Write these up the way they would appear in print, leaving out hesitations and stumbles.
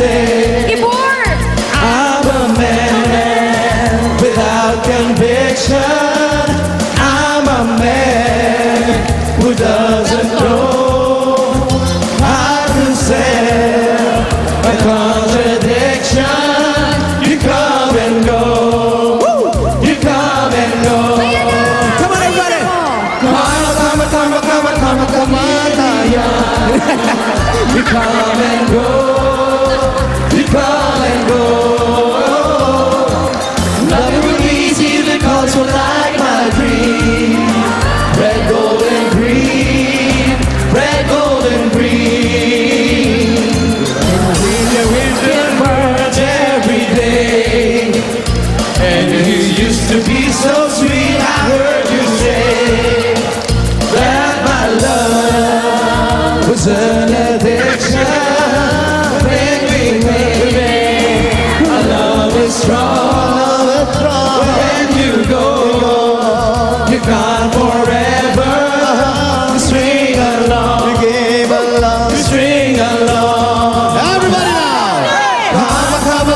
say Ibor! I'm a man without conviction. I'm a man who doesn't know how to sell a contradiction. You come and go. You come and go. Come on, everybody! You come and go. You come and go. Nothing will be easy because we're like my dream. Red, gold, and green. Red, gold, and green. It burns every day. And you used to be so sweet. I heard you say that my love was an addiction. When we made our love is strong. When you go, you're gone forever. We string along. We gave a love. We string along. Everybody now.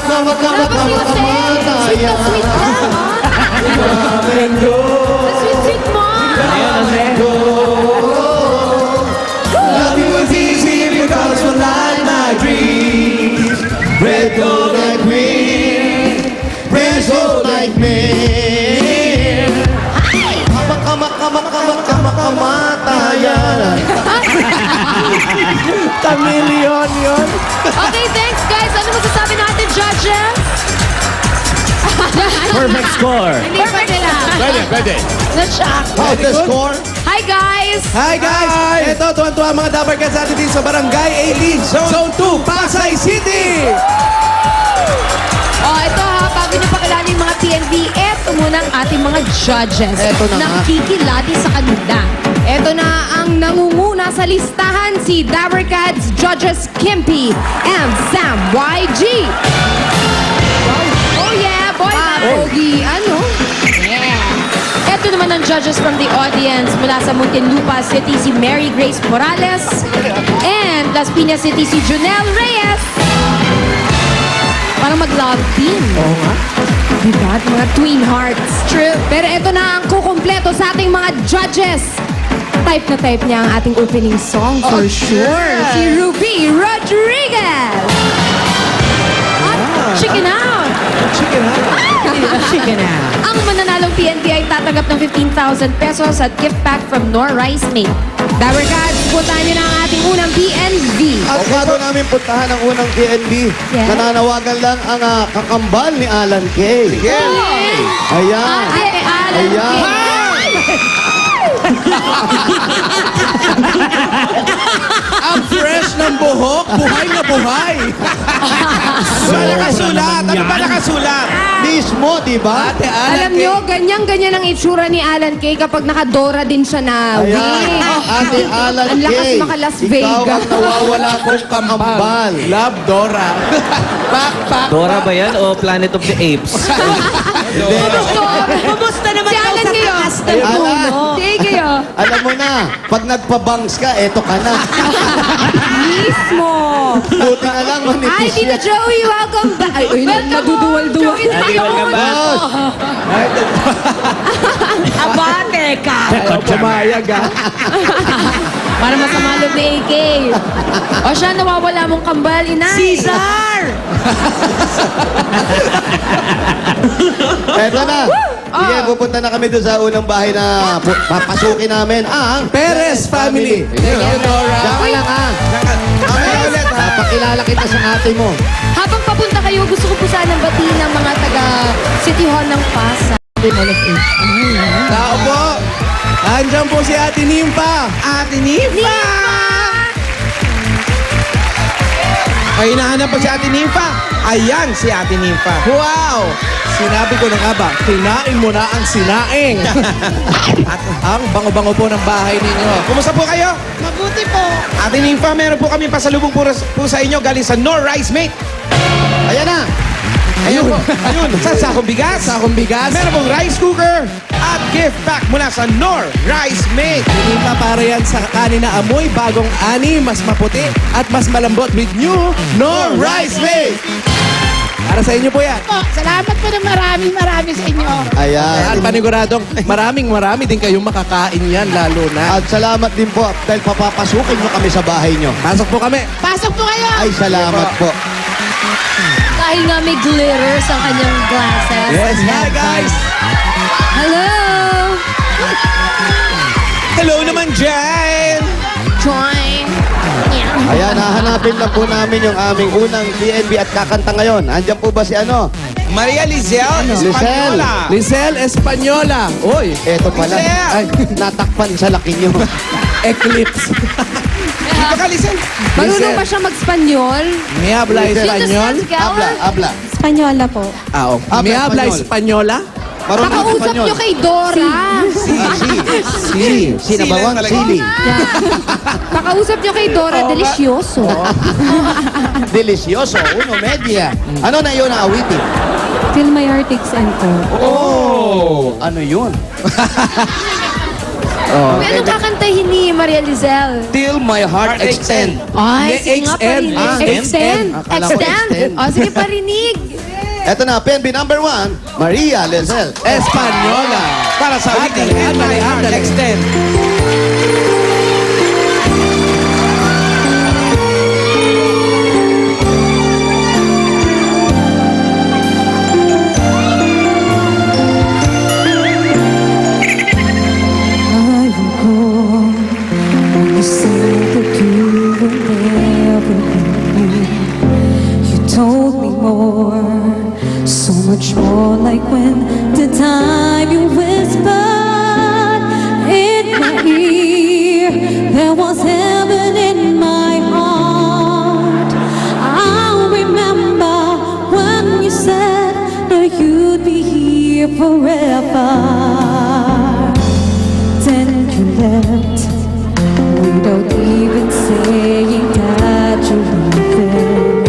Come on, Sweet na sweet ka, ha? come and go. Sweet, sweet mo! Come and go. Loving was easy because we're like my dreams. Red, gold, and green. Red, gold, like me. Kamatayan. Chameleon yun. Okay, thanks guys. Ano masasabi natin, judges? Perfect score. Hindi pa sila. Pwede. Na-shock. How's the score? Hi guys! Hi guys! Ito, tuwan-tuwa mga Dapper Cats natin dito sa Barangay 18, Zone 2, Pasay City! Oh, ito ha, bago niyo pakilala yung mga PNV, eto muna ang ating mga judges. Eto na nga. Nakikilati sa kanila. Eto na ang nangunguna sa listahan, si Dapper Cats Judges Kimpy and Sam YG. Oh yeah, boy, Pogi. Ano? Yeah. Eto naman ang judges from the audience mula sa Muntinlupa City, si Mary Grace Morales. And Las Piñas City, si Junel Reyes. Parang mag-love team. Oo nga. Diba? Mga twin hearts. True. Pero ito na ang kukumpleto sa ating mga judges. Type na type niya ang ating opening song for sure. Si Ruby Rodriguez. At Chicken Out. Chicken out. Ang mananalong PNP ay tatanggap ng 15,000 pesos at gift pack from Nor Rice Mate. Dapper Cats, puntahan niyo na ang ating unang PNV. At bago namin puntahan ang unang PNB, Yeah. nananawagan lang ang kakambal ni Alan Kay. Ayan. Ate Alan Ayan. King. Ang fresh ng buhok, buhay na buhay. Ano ba nakasulat? Ano ba nakasulat? Mismo, di ba? Ate Alan Alam nyo, ganyan-ganyan ang itsura ni Alan Kay kapag nakadora din siya na Ayan. wig. Ate Alan Ang lakas Kay. maka-Las Ikaw Vegas. ang nawawala kong kambal. Love Dora. Pak. Dora ba yan o Planet of the Apes? Kumusta naman si Alan kayo? Alan. Sige kayo. Alam mo na, pag nagpabangs ka, eto ka na. Mismo. Buti na lang, Ay, manipis Tito yan. Joey, welcome back. Ay, naduduwal-duwal. Welcome back. Abate ka. Pumayag ah. Para masama loob ni AK. O siya, nawawala mong kambal, inay. Cesar! Eto na. Sige, pupunta na kami doon sa unang bahay na papasukin namin ang Perez family. Thank you, Dora. Diyan ka lang, ha? Mamaya ulit ha. Papakilala kita sa ate mo. Habang papunta kayo, gusto ko po sanang batiin ng mga taga City Hall ng Pasay. Tao po. Andiyan po si Ate Nimpa. Ate Nimpa! Ay, hinahanap pa si Ate Nimpa. Ayan si Ate Nimpa. Wow! Sinabi ko na nga ba, kinain mo na ang sinaing. At ang bango-bango po ng bahay ninyo. Kumusta po kayo? Mabuti po. Ate Nimpa, meron po kami pasalubong po sa inyo galing sa Nor Rice Mate. Ayan na. Ayun. Sa sakong bigas. Sakong bigas. Meron pong rice cooker at gift pack mula sa Nor Rice Mix. Hindi pa para yan sa kanin na amoy, bagong ani, mas maputi at mas malambot with new Nor Rice Mix. Para sa inyo po yan. Po, salamat po ng marami sa inyo. At paniguradong marami din kayong makakain yan lalo na. At salamat din po dahil papapasukin nyo kami sa bahay nyo. Pasok po kami. Pasok po kayo. Ay, salamat po. Dahil nga may glitters ang kanyang glasses. Yes, hi guys. Hello! Hello naman dyan. Join! Ayan, hahanapin lang po namin yung aming unang DNB at kakanta ngayon. Andyan po ba si ano? Maria Lizelle Espanola. Lizelle Espanola. Uy, Eto pala. Lizelle. Ay, natakpan sa laki nyo. Eclipse. Dito ka, Lizelle. Marunong ba siya mag-Spanyol? May habla Espanyol? Habla. Espanyola po. Ah, okay. Habla May habla Espanyol. Espanyola? Marunong Nakausap Espanyol. nyo kay Dora. Si nabawang talaga. sili. Nakausap nyo kay Dora. Delicioso. Delicioso. Uno, media. Ano na yun ang awitin? Till my heart takes enter. Ano yun? May anong kakantahin ni Maria Lizelle? Till my heart extend. Ay, Hindi, sige nga extend. parinig. Extend. Akala ko Extend. extend. O, sige parinig. Eto na, PNB number 1, Maria Lizelle. Espanola. Para sa ating and extend. I recall when you said that you would never leave. You told me more, so much more, like when the time you whispered in my ear. There was heaven in my heart. I remember when you said that you'd be here forever. Then you left without even saying that you're leaving.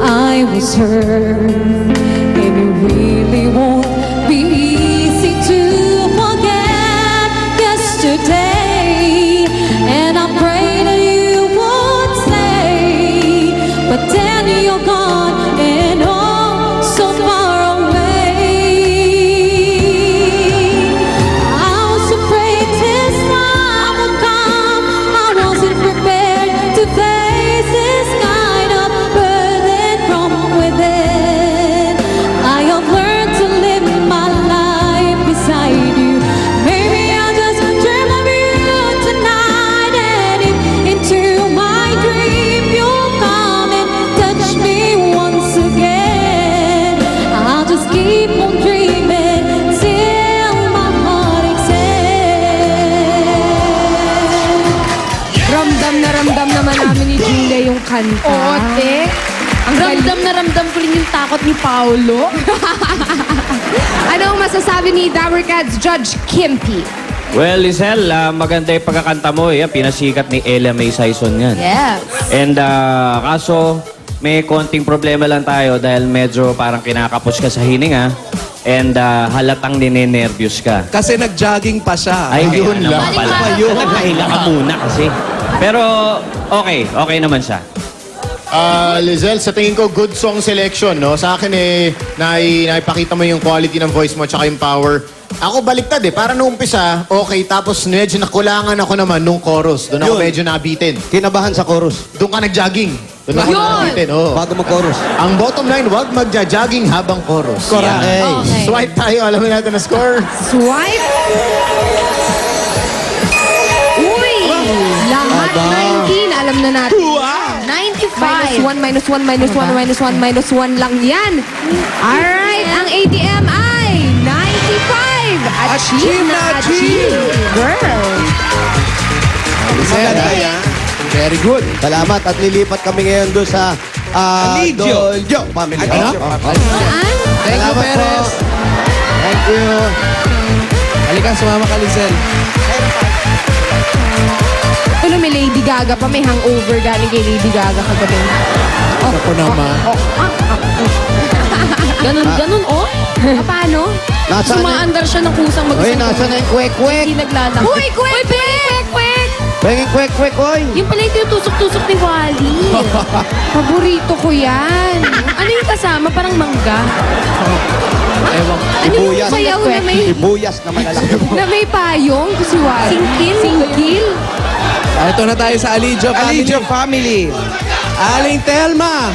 I was hurt, and it really won't be easy to forget yesterday. And I pray that you would stay, but then you're gone and oh, so far away. I was afraid this time would come. I wasn't prepared to face this kind of burden from within. I have learned to live my life beside you. Maybe I'll just dream of you tonight, and if into my dream you'll come and touch me once again, I'll just keep on dreaming till my heart extends. Ramdam naman namin ni Gina yung kanta. Oo, te. Ang Ramdam ko rin yung takot ni Paolo. Ano ang masasabi ni Dower Cats Judge Kimpy? Well, Lizelle, maganda yung pagkakanta mo. Yan, pinasikat ni Ella May Sison yan. Yes. And kaso, may konting problema lang tayo dahil medyo parang kinakapos ka sa hininga. And halatang ninenervyos ka. Kasi nag-jogging pa siya. Ay, yun kaya naman pala. Nagpahinga ka muna kasi. Pero, okay naman siya. Lizelle, sa tingin ko, good song selection, no? Sa akin naipakita mo yung quality ng voice mo at saka yung power. Ako baliktad para nung umpisa, okay, tapos medyo nakulangan ako naman nung chorus. Doon ako Yun. medyo nabitin. Kinabahan sa chorus. Doon ka nag-jogging. Doon ako nabitin, oo. Bago mag-chorus. Ang bottom line, wag magja-jogging habang chorus. Correct. Yan. Okay. Swipe tayo, alamin natin na score. Swipe. Uy! Lahat 19. Alam na natin. 95. Minus 1 lang yan. Alright, ang ATM ay 95. Achieve na achieve. Girl. Lizelle, very good. Salamat at lilipat kami ngayon doon sa Alidio. Dolio family. Alidio. Saan? Thank you, Salamat po. Perez. Thank you. Halika, sumama ka, Lizelle. Tulo may Lady Gaga pa. May hangover galing kay Lady Gaga kagabi. Ako naman. Ganun, oh. Paano? Nasaan na? Sumaandar siya ng kusang Oy, mag-isang nasa na yung kwek-kwek? Hindi naglalak. Uy, kwek, kwek, kwek! Penging kwek-kwek, oy! Yung pala yung tinutusok-tusok ni Wally. Paborito ko yan. Ano yung kasama? Parang mangga. Ewan. Ano yung Ibuyas. sayaw na may... Ibuyas na malalaki. Na may payong, ko si Wally. Singkil? Singkil? Ito na tayo sa Aligio family. Aligio family. Aling Telma.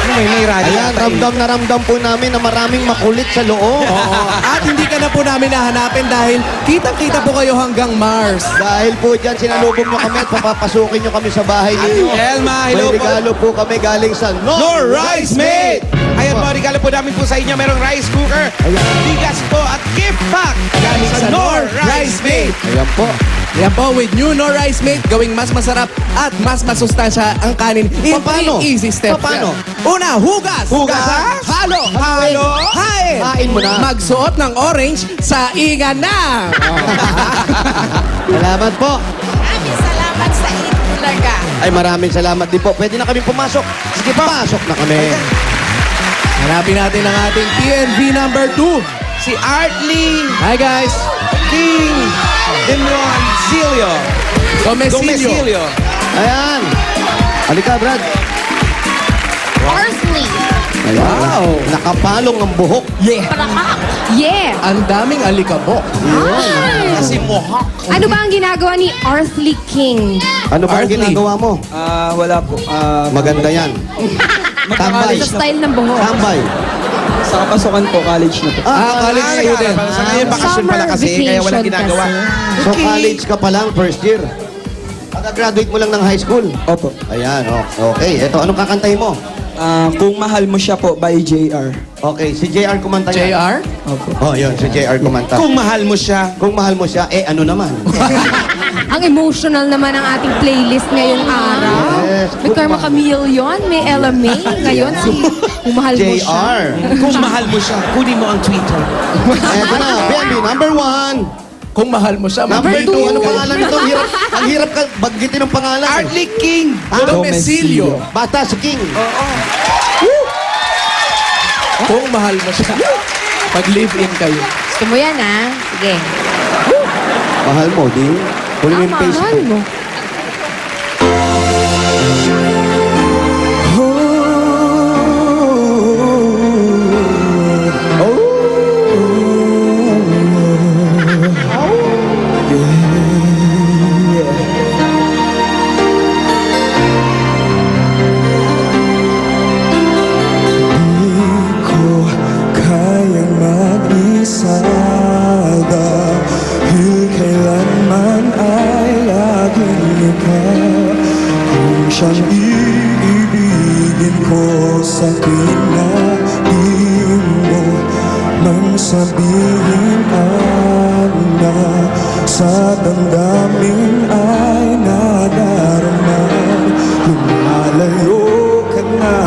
Ano may radyo? Ayan, ramdam po namin na maraming makulit sa loob. Oo. At hindi ka na po namin nahanapin dahil kitang-kita po kayo hanggang Mars. Dahil po dyan, sinalubong nyo kami at papapasukin nyo kami sa bahay ninyo. Telma, hello May po. regalo po kami galing sa No Rice Mate! Ayan po, regalo po namin po sa inyo. Merong rice cooker, bigas po at gift pack galing sa Nor Rice Mate. Ayan po. Yan po, with new No Rice Mate, gawing mas masarap at mas masustansya ang kanin in Paano? 3 easy steps. Paano? Una, hugas. Hugas. Halo. Hain. Hain mo na. Magsuot ng orange sa inga na. Salamat po. Maraming salamat sa Itbulaga. Ay, maraming salamat din po. Pwede na kami pumasok. Sige, pasok na kami. Hanapin natin ang ating PNV number 2. Si Artly. Hi guys. King. Demonsilio. Gomesilio. Ayan. Halika, Brad. Parsley. Ayan. Wow. Nakapalong ang buhok. Yeah. Yeah! Ang daming alikabok. Kasi mohawk. Ano ba ang ginagawa ni Arthly King? Ano ba ang Artly. ginagawa mo? Wala po. Maganda yan. Tambay. Sa style ng buhok. Tambay. Sa kapasukan po, college na po. College student. Sa ngayon, bakasyon pala kasi, kaya walang vacation ginagawa. kasi. So, college ka pa lang, first year. Pagka-graduate mo lang ng high school. Opo. Ayan, okay. Ito, anong kakantahin mo? Kung mahal mo siya po, by JR. Okay, si JR kumanta yan. JR? Opo. Oh, yun, si JR kumanta. Kung mahal mo siya. Kung mahal mo siya, ano naman? Ang emotional naman ang ating playlist ngayong araw. Yes. May Karma Chameleon, may Ella May. Ngayon, si Umahal mo siya. JR. Kung mahal mo siya, kunin mo ang Twitter. Eto na, BNB, number 1. Kung mahal mo siya, Number 2, mag-tweet ano ka. pangalan nito? Ang hirap ka baggitin ng pangalan. Artly King. Ah, Gomesilio. Bata si King. Kung mahal mo siya, pag-live-in kayo. Gusto mo yan, ha? Sige. Mahal mo, di? Huli mo yung Mahal Facebook. mo. Kayang mag-isa dahil kailanman ay laging ikaw. Kung siyang iibigin ko sa kinain mo, nang sabihin na sa damdamin ay nadarama. Lumalayo ka na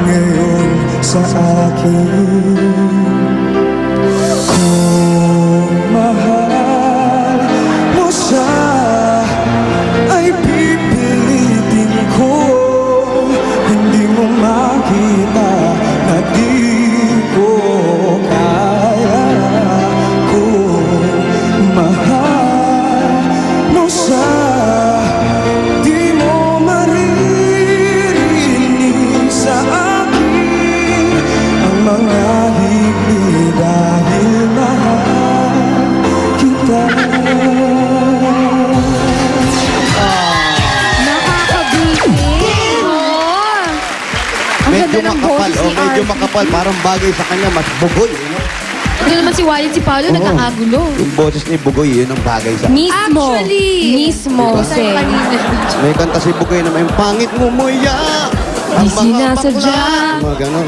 ngayon sa akin. Kung mahal mo siya, ay pipilitin ko. Hindi mo makita na di ko kaya. Kung mahal mo siya, di mo maririnig sa akin ang mga himni dahil mahal kita. Nakakabitin. Oh. Ang Medyo ganda ng makapal, boses ni medyo Arthly. makapal. Parang bagay sa kanya, mas bugoy. Ito naman si Wally at si Paolo, nagkakagulo. Yung boses ni Bugoy, yun ang bagay sa Mismo. Actually, Mismo. Sa'yo Sing. kanina. May kanta si Bugoy na may pangit mo muya. Di sinasadya. Mga ganon.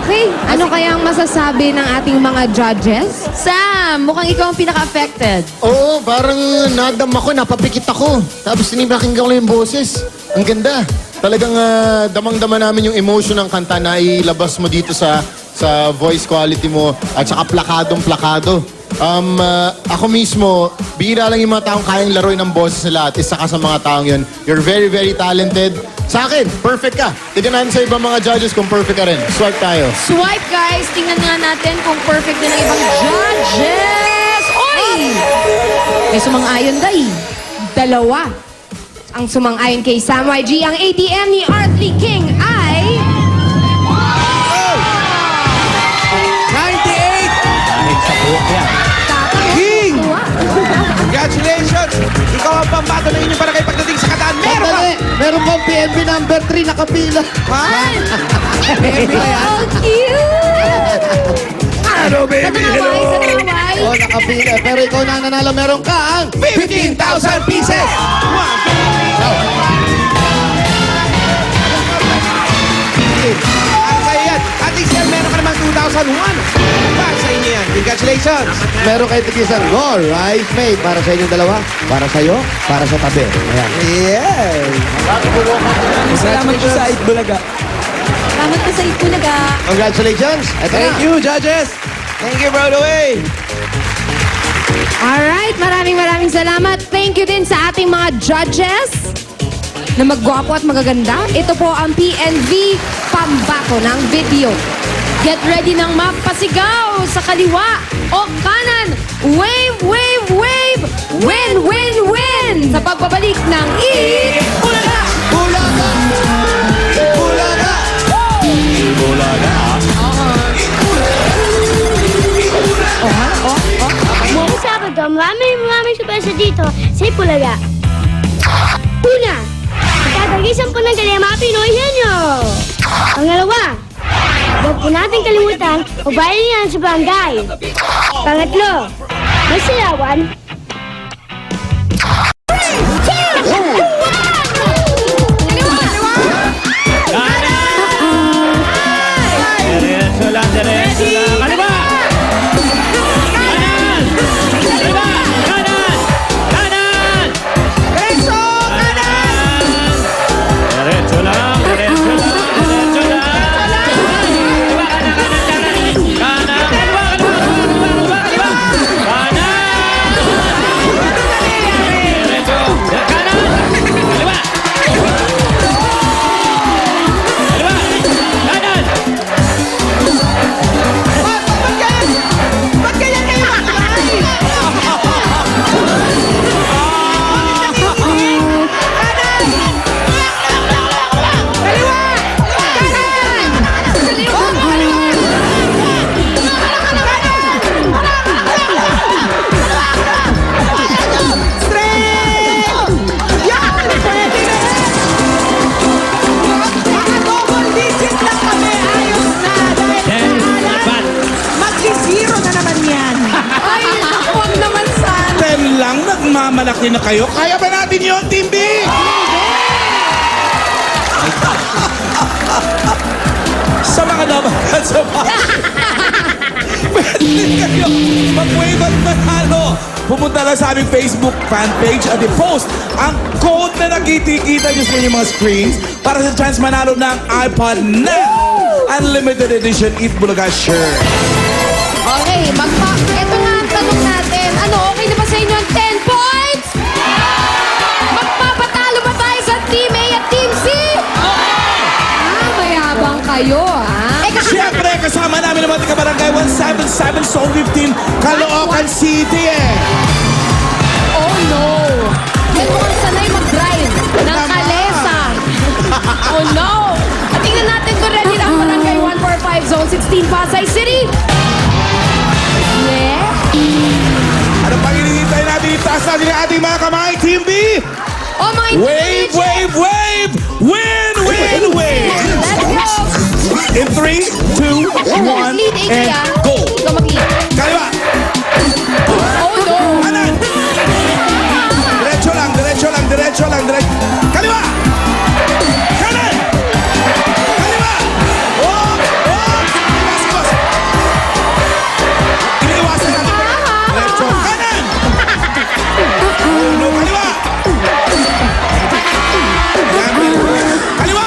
Okay, ano kaya ang masasabi ng ating mga judges? Sam, mukhang ikaw ang pinaka-affected. Oo, parang nadam ako, napapikit ako. Tapos tinipakinggan ko yung boses. Ang ganda. Talagang damang-dama namin yung emotion ng kanta na ilabas mo dito sa voice quality mo at saka plakadong-plakado. Ako mismo, bihira lang yung mga taong kayang laruin ng boses sa lahat. Isa ka sa mga taong yun. You're very, very talented. Sa akin, perfect ka. Tignan natin sa ibang mga judges kung perfect ka rin. Swipe tayo. Swipe, guys. Tingnan nga natin kung perfect din ang ibang judges. Oy! May sumang-ayon day. Dalawa. Ang sumang-ayon kay Sam YG, ang ATM ni Artley King ay... 98! Dahil sa buhok yan. King! Congratulations! Ikaw ang pambato ng inyong barangay pagdating sa kataan. Meron ka! Meron kang PNB number 3 nakapila. Ha? Baby na yan. Oh, cute! Hello, baby! Hello! Oh, nakapila. Pero ikaw na ang nanalo. Meron kang 15,000 pieces! Para sa'yo yan. At least yan, meron ka naman 2,001. Para sa inyo yan. Congratulations! meron kayo tigisan. Go, rice made. Para sa inyong dalawa. Para sa'yo. Para sa tabi. Ayan. Yes! Salamat po sa Itbulaga. Salamat po sa Itbulaga. Congratulations. Ito na. Thank you, judges! Thank you, Broadway! Alright, maraming salamat. Thank you din sa ating mga judges na maggwapo at magaganda. Ito po ang PNV pambato ng video. Get ready ng magpasigaw sa kaliwa o kanan. Wave, wave, wave. Win, win, win. Sa pagbabalik ng Itbulaga. Bulaga! Bulaga! Buong Sabado, maraming surpresa dito sa Ipulaga. Una, itatagisan po ng galing mga Pinoy henyo. Pangalawa, huwag po natin kalimutan o bayan yan sa barangay. Pangatlo, may sayawan. Diretso lang, diretso lang. Kaliwa! Kanan! Kaliwa! Kanan! Kanan! Preso! Kanan! Diretso lang, diretso lang, diretso lang. Kaliwa, kanan, kanan, kanan. Kanan, kaliwa, kaliwa, kaliwa, kaliwa. Kanan! Diretso. Kanan! Kaliwa! Kaliwa! Kanan! Ba't ganyan kayo? Double digit lang kami, ayos na. Dahil Then, laban. magsi-zero na naman yan. Ay, huwag naman sana. 10 lang, nagmamalaki na kayo. Kaya ba natin yun, Team B? Sa mga nabakan sa bahay. Pwede kayo mag-wave at manalo. Pumunta lang sa aming Facebook fan page at i-post ang code na nakikita nyo sa inyong mga screens para sa chance manalo ng iPod Now Unlimited Edition Itbulaga shirt. Okay, ito nga ang tanong natin. Ano, okay na ba sa inyo ang 10 points? Magpapatalo ba tayo sa Team A at Team C? Mayabang kayo, ha? Siyempre, kasama namin ang mga taga-barangay 177 Zone 15, Caloocan City Oh, no. Yan mukhang sanay mag-drive ng kalesa. Oh, no. At tingnan natin kung ready na ang barangay 145 Zone 16, Pasay City. Yeah. Ano pang hinihintay natin? Itaas natin ang ating mga kamay, Team B! Oh, mga Wave, wave, wave! Win, win, win! Let's go. In 3, 2, 1, Lead, AJ, and ah. go! Ikaw mag-lead. Kaliwa! Oh, no. Kanan! Diretso lang, diretso lang, diretso lang, diretso. Kaliwa! Kanan! Kaliwa! Oh! Oh! Iwas! Iniiwasan natin. Diretso. Kanan! No, kaliwa! Kaliwa! Kaliwa!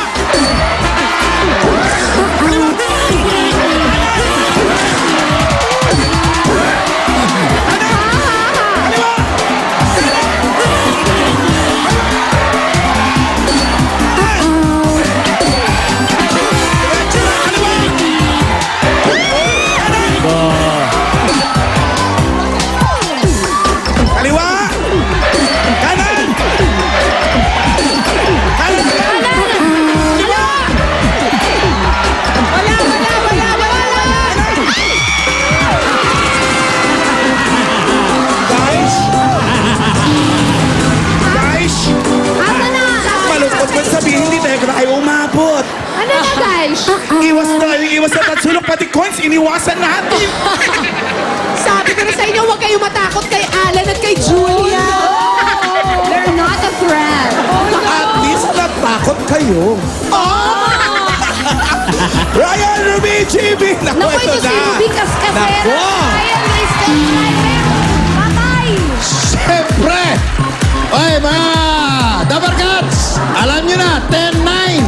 Gosh! Iwas na tatsulok, pati coins, iniwasan natin. Sabi ko na sa inyo, huwag kayong matakot kay Alan at kay Julia. They're not a threat. At least natakot kayo. Ryan Ruby, GB! Naku, ito si Ruby Cascasera. Naku! Ayan, may step driver. Patay! Siyempre! Oy, mga Dabarkats! Alam nyo na, 10-9!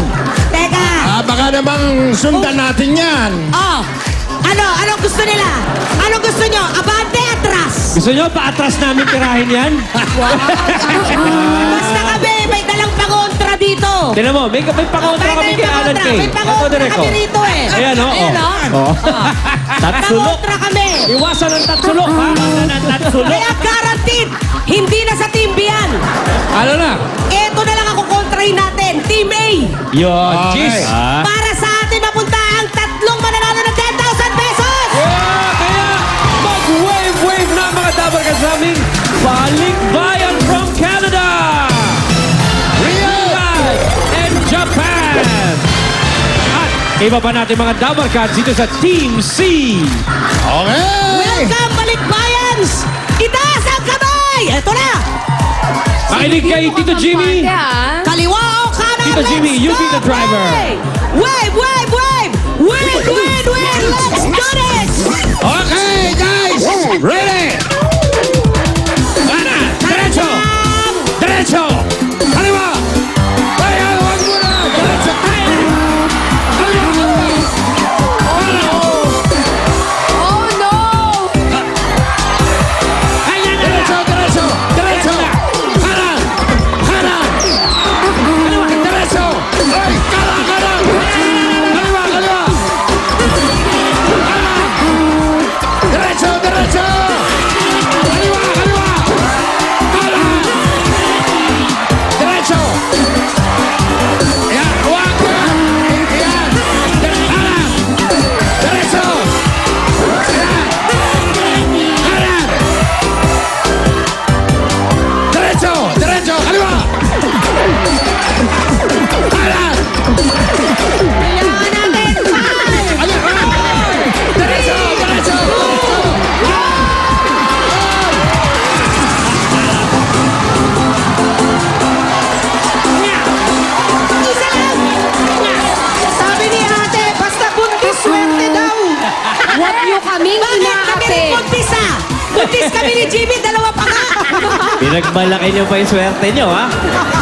Teka! Baka namang sundan natin yan. Oh! Anong gusto nila? Anong gusto nyo? Abante, atras! Gusto nyo paatras namin tirahin yan? Basta kami, may dalang pangontra dito! Tinan mo, may pakontra kami kay Alan Kay. May pangontra kami rito eh! Ayan, oo. Ayan, oh. Tatsulok. Pangontra kami! Iwasan ang tatsulok, ha? Ang tatsulok. Kaya guaranteed, hindi na sa Team B yan! Ano na? Eto na lang ako kontrahin natin, Team A! Yun, jeez. Para sa atin mapunta ang tatlong mananalo ng 10,000 pesos! Kaya mag-wave na mga Dabarkats namin. Balikbayan from Canada. Riyadh and Japan. At iba pa natin mga Dabarkats dito sa Team C. Okay! Welcome, Balikbayans! Itaas ang kamay! Eto na! Makinig kay Tito Jimmy. Kaliwa o kanan? Tito Jimmy, you be the driver. Wave, wave, wave! Wave, wave, wave! Let's do this! Okay, guys! Ready! Ana, derecho. Derecho. Kaliwa! Kaya, wag mo na! Diretso! Oh no! Diretso! Diretso! Diretso! Kanan! Kanan! Diretso! Ay, kanan! Kanan! Kaliwa! Kaliwa! Kanan! Diretso! Diretso! Kaliwa! Kaliwa! Kanan! Diretso! Yan! Huwag ka! Yan! Kanan! Diretso! Yan! Kanan! Diretso! Diretso! Kaliwa! Kanan! Kailangan natin! Diretso! Diretso! Isa lang! Sabi ni ate, basta buntis swerte daw. Huwag niyo kaming Bakit kami rin inaapi. buntis ah? Buntis kami ni Jimmy, dalawa pa nga! Pinagmalaki niyo pa yung swerte niyo, ha?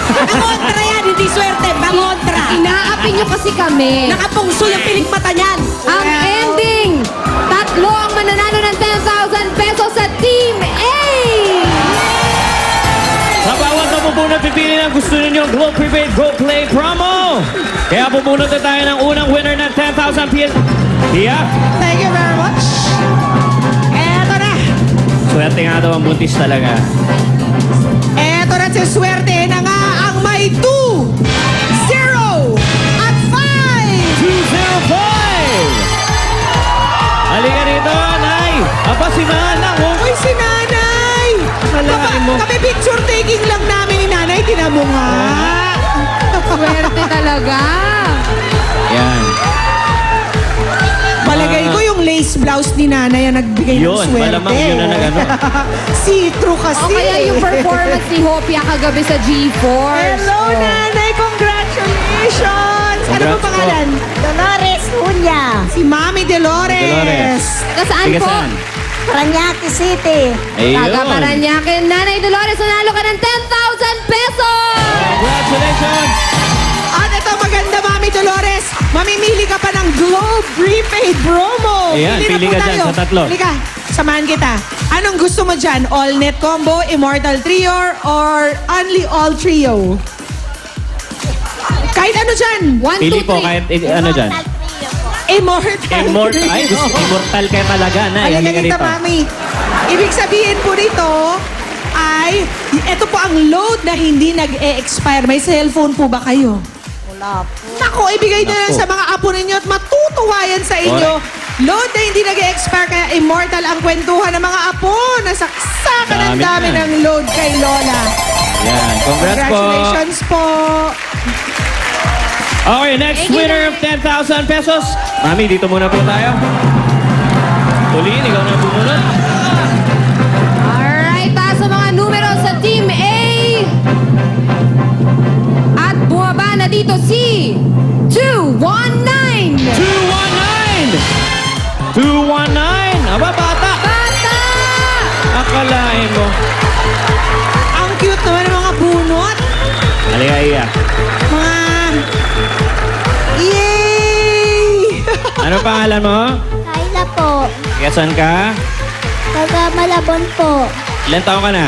Pangontra yan, hindi swerte, pangontra! Inaapi niyo kasi kami. Nakapungso yung piling mata niyan! Ang ending, tatlo ang mananalo ng 10,000 pesos sa Team A! Sa bawat napupunod, pipili ng gusto ninyo Globe Prepaid Go Play promo. Kaya pupunod na tayo ng unang winner ng 10,000 PL. Tia, Thank you very much. Eto na. swerte nga daw ang buntis talaga. Eto na si swerte na nga ang may 2, 0, at 5. 205! Halika rito, Nay! Aba, si Manang, oh! Uy, si nanay. Malaking mo. Kami picture taking lang namin ni nanay. Tinan mo nga. Swerte talaga. Yan. Palagay ko yung lace blouse ni nanay ang nagbigay ng Yun, swerte. malamang yun na nag-ano. See-through kasi. O kaya yung performance ni Hopia kagabi sa G-Force. Hello, Oh. nanay. Congratulations. Ano Congrats ba pangalan? Dolores Unya, Si Mami Dolores. Dolores. Taga saan Tiga po? saan? Paranaque City. Taga Ayun. Paranaque. Nanay Dolores, nanalo ka ng 10,000 pesos! Congratulations! At ito maganda, Mami Dolores. Mamimili ka pa ng Globe Prepaid Promo. Ayan, na pili po ka dyan tayo. sa tatlo. Pili ka. Samahan kita. Anong gusto mo dyan? All Net Combo, Immortal Trio, or Only All Trio? Kahit ano dyan. 1, Pili 2, po 3. kahit ano dyan. Immortal. Immortal. Ay, gusto immortal kayo talaga, Nay. Halika Halika dito, rito. Mami. Ibig sabihin po nito ay, ito po ang load na hindi nag-e-expire. May cellphone po ba kayo? Wala po. Nako, ibigay na lang Nako. sa mga apo ninyo at matutuwa yan sa inyo. Load na hindi nag-e-expire, kaya immortal ang kwentuhan ng mga apo. Nasaksakan ang Dami dami na. ng load kay Lola. Yan. Congrats po. Congratulations po. Okay, next winner of 10,000 pesos. Mami, dito muna po tayo. Tulin, ikaw na bumunod. Alright, taas sa mga numero sa Team A. At bumaba na dito si 219. 219! 219! Aba, bata! Bata! Akalain mo. Ang cute naman ng mga bunot. Halika, iya. Mga... Yay! Ano pangalan mo? Kayla po. Kasan ka? Taga Malabon po. Ilan taon ka na?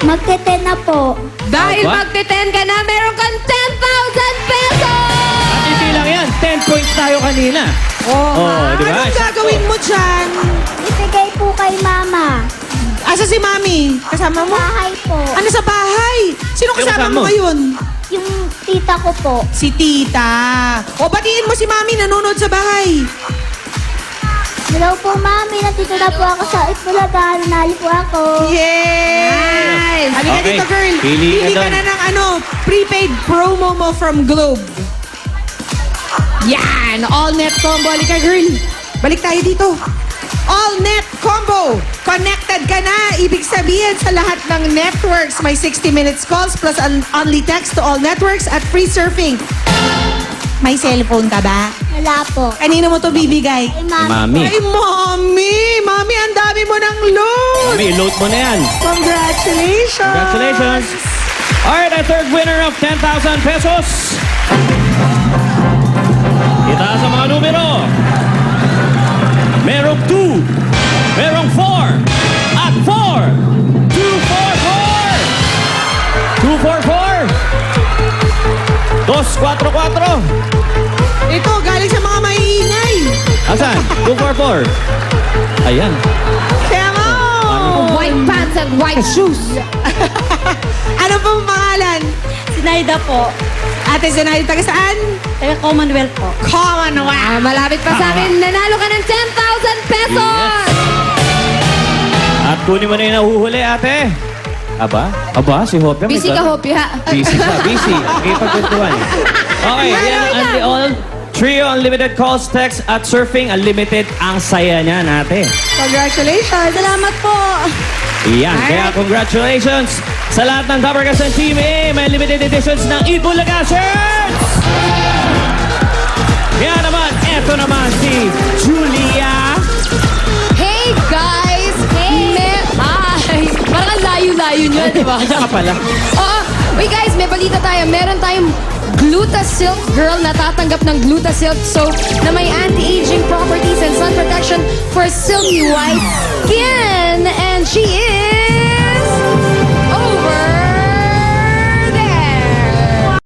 Magteten na po. Dahil Aba? magte-10 ka na, meron kang 10,000 pesos! At hindi lang yan, 10 points tayo kanina. Oh, di ba? Anong gagawin mo dyan? Ibigay po kay Mama. Asa si Mami? Kasama mo? Bahay po. Ano sa bahay? Sino Sino kasama kasama mo mo? ngayon? Yung tita ko po. Si Tita. O, batiin mo si Mami, nanonood sa bahay. Hello po, Mami. Nandito na po ako sa Itbulaga. Nanali po ako. Yes! Halika Okay. dito, girl. Pili ka ka doon. na ng prepaid promo mo from Globe. Yan! All net combo. Halika, girl. Balik tayo dito. All net combo. Connected ka na. Ibig sabihin sa lahat ng networks, may 60 minutes calls plus only text to all networks at free surfing. May cellphone ka ba? Wala po. Kanino mo to bibigay? Kay Mami. Mami. Ay, Mommy! Mommy, ang dami mo ng load! Mami, load mo na yan. Congratulations! Congratulations. Alright, our third winner of 10,000 pesos. Itaas ang mga numero. Merong 2, merong 4, at 4. 244. 244. Ito, galing sa mga maiingay. Asan? 244. Ayan. Kaya nga, White pants and white shoes. ano pong pangalan? Sinaida po. Ate Zenaida, taga saan? Taga Commonwealth po. Commonwealth. Malapit pa sa akin. Nanalo ka ng 10,000 pesos! At kunin mo na yung nahuhuli, ate. Aba? Aba, si Hopia. may Busy ka, tanong. Hopia. Busy siya, busy. Okay, pagkwentuhan. Okay, yan ang all. Trio Unlimited Calls, Text at Surfing Unlimited. Ang saya niya, ate. Congratulations. Salamat po. Yan, kaya congratulations sa lahat ng Dabarkasan Team A. May limited editions ng Itbulaga shirts! Kaya naman, eto naman si Julia. Hey, guys! Hey! Ay! Parang layo-layo nyo, di ba? Diyan ka pala. Oo. Wait, guys, may balita tayo. Meron tayong Glutasilk Girl na tatanggap ng Glutasilk soap na may anti-aging properties and sun protection for silky white skin. And she is over there.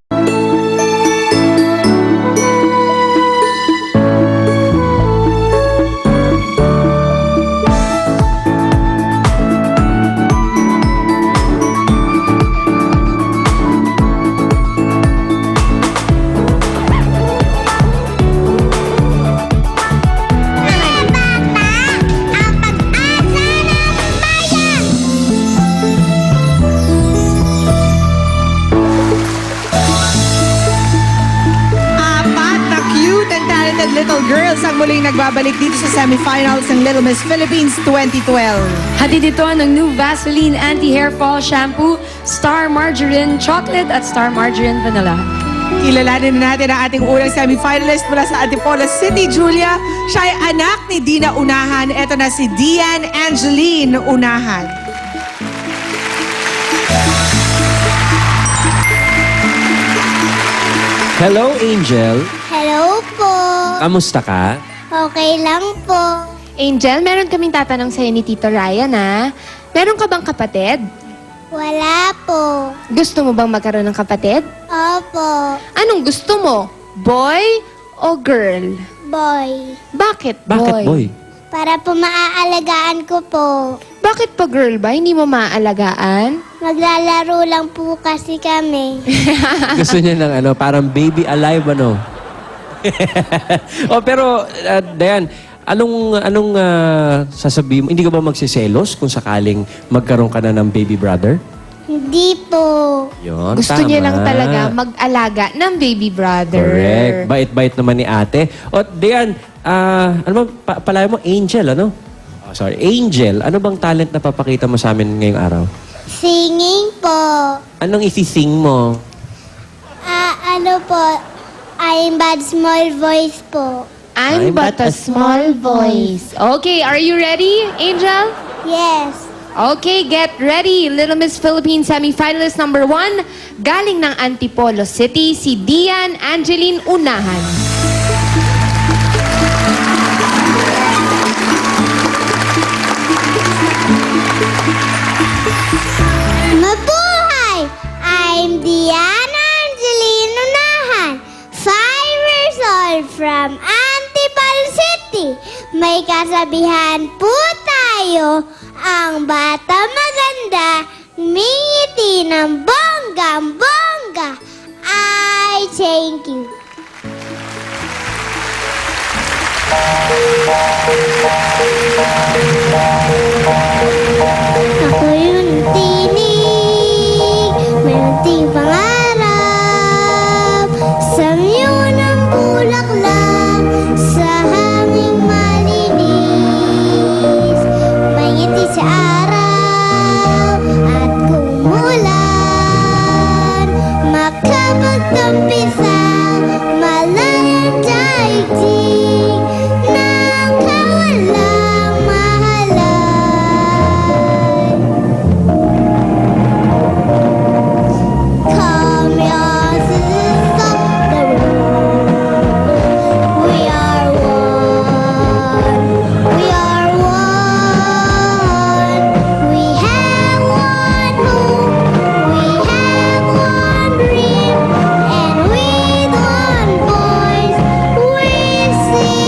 Apat na cute and talented little girls ang muling nagbabalik dito sa semifinals ng Little Miss Philippines 2012. Hatid ito ng new Vaseline Anti-Hair Fall Shampoo, Star Margarine Chocolate at Star Margarine Vanilla. Kilalanin na natin ang ating unang semifinalist mula sa Antipolo City, Julia. Siya ay anak ni Dina Unahan. Ito na si Dian Angeline Unahan. Hello, Angel. Hello po. Kamusta ka? Okay lang po. Angel, meron kaming tatanong sa'yo ni Tito Ryan, ha? Meron ka bang kapatid? Wala po. Gusto mo bang magkaroon ng kapatid? Opo. Anong gusto mo? Boy o girl? Boy. Bakit Bakit, boy? Para po maaalagaan ko po. Bakit pa girl ba? Hindi mo maaalagaan? Maglalaro lang po kasi kami. Gusto niya ng ano, parang baby alive, ano? Oh, pero, Dayan, anong sasabihin mo? Hindi ka ba magsiselos kung sakaling magkaroon ka na ng baby brother? Hindi po. Yun, Gusto tama. niya lang talaga mag-alaga ng baby brother. Correct. Bait-bait naman ni ate. O, Dian, ano ba, palaya mo, Angel, ano? Oh, sorry, Angel, ano bang talent na papakita mo sa amin ngayong araw? Singing po. Anong isi-sing mo? Ano po? I'm bad small voice po. I'm but a small voice. Okay, are you ready, Angel? Yes. Okay, get ready. Little Miss Philippines semi-finalist number 1, galing ng Antipolo City, si Dian Angeline Unahan. Mabuhay! I'm Diana Angeline Unahan, 5 years old from Antipolo City. May kasabihan po tayo, ang bata maganda, ngiti ng bonggang-bongga. I thank you. Ako yung tinig, may munting pangarap. Samyo ng bulaklak sa hanging malinis. May ngiti sa araw at kumulan. Makapagtampisa, malayang daigdig ng kawalang mahalan. Come on, sisters of the world. We are one. We are one. We have one hope. We have one dream. And with one voice, we sing.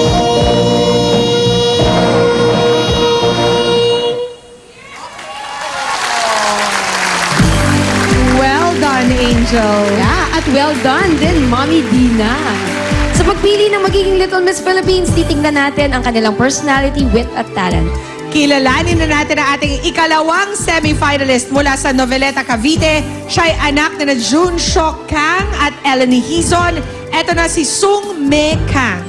Well done, Angel. Yeah, at well done din, Mommy Dina. Sa pagpili ng magiging Little Miss Philippines, titingnan natin ang kanilang personality, wit at talent. Kilalanin na natin ang ating ikalawang semi-finalist mula sa Noveleta, Cavite. Siya'y anak na June Shock Kang at Eleni Hizon. Ito na si Sung Me Kang.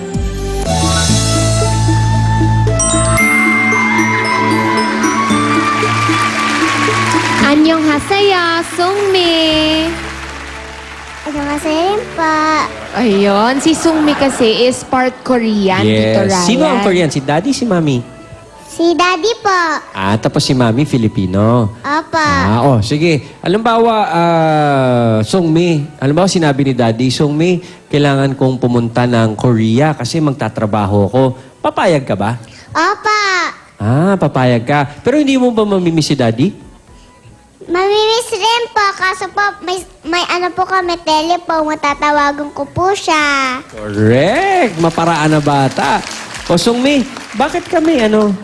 Anyong hasaya, Sungmi. Annyeonghaseyo po. Ayun, si Sungmi kasi is part Korean, Tito Ryan. Sino ang Korean? Si Daddy, si Mami? Si Daddy po. Tapos si Mami, Filipino. Opo. Sige. Alimbawa, Sungmi, alimbawa sinabi ni Daddy, Sungmi, kailangan kong pumunta ng Korea kasi magtatrabaho ko. Papayag ka ba? Opo. Papayag ka. Pero hindi mo ba mamimiss si Daddy? Mamimiss rin po, kaso po may ano po kami, telephone, matatawagan ko po siya. Correct! Maparaan na bata. O Sungmi, bakit kami merong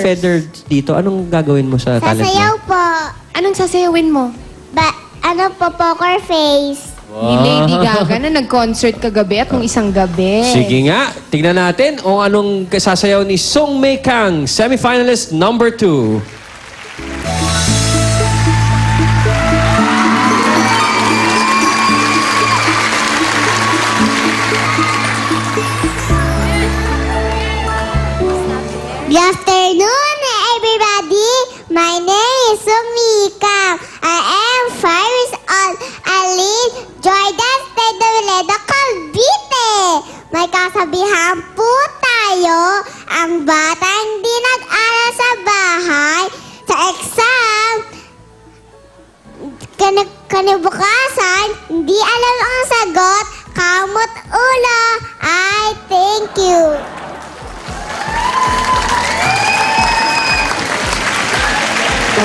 feathered dito? Anong gagawin mo sa talent mo? Sasayaw po. Anong sasayawin mo? Poker face. Ni Lady Gaga na nag-concert kagabi at nung isang gabi. Sige nga, tignan natin kung anong sasayaw ni Sung Mei Kang, semifinalist number 2. Good afternoon, everybody. My name is Sung Mi Kang. I am 5 years old. I live Jordan State Noveleta, Cavite. May kasabihan po tayo, ang bata hindi nag-aral sa bahay, sa exam, kanibukasan, hindi alam ang sagot, kamot ulo. I thank you. I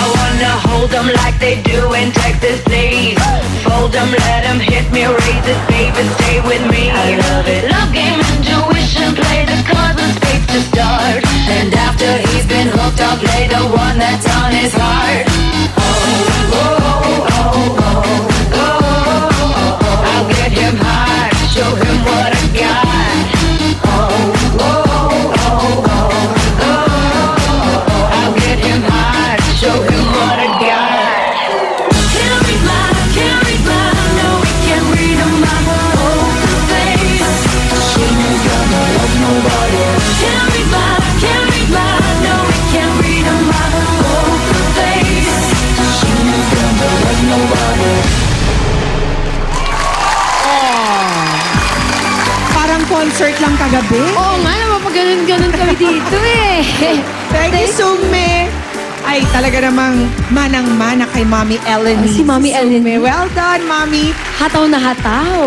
wanna hold them like they do in Texas, please. Fold them, let them hit me raise it, baby, stay with me. I love it. Love game, intuition, play the cards with faith to start. And after he's been hooked, I'll play the one that's on his heart. Oh, oh, oh, oh, oh, oh. I'll get him high, show him what I got. Oh, oh, oh, oh, oh. I'll get him high, show him what I got. Can't read mine, no, we can't read a poker face. She ain't gonna love nobody. Can't read mine, no, we can't read a poker face. She ain't gonna love nobody. Parang concert lang kagabi. Oo nga, napapaganon-ganon kami dito eh. Thank you, Sungme. Ay, talaga namang manang-mana kay Mommy Eleni. Si Mommy Eleni. Well done, Mommy. Hataw na hataw.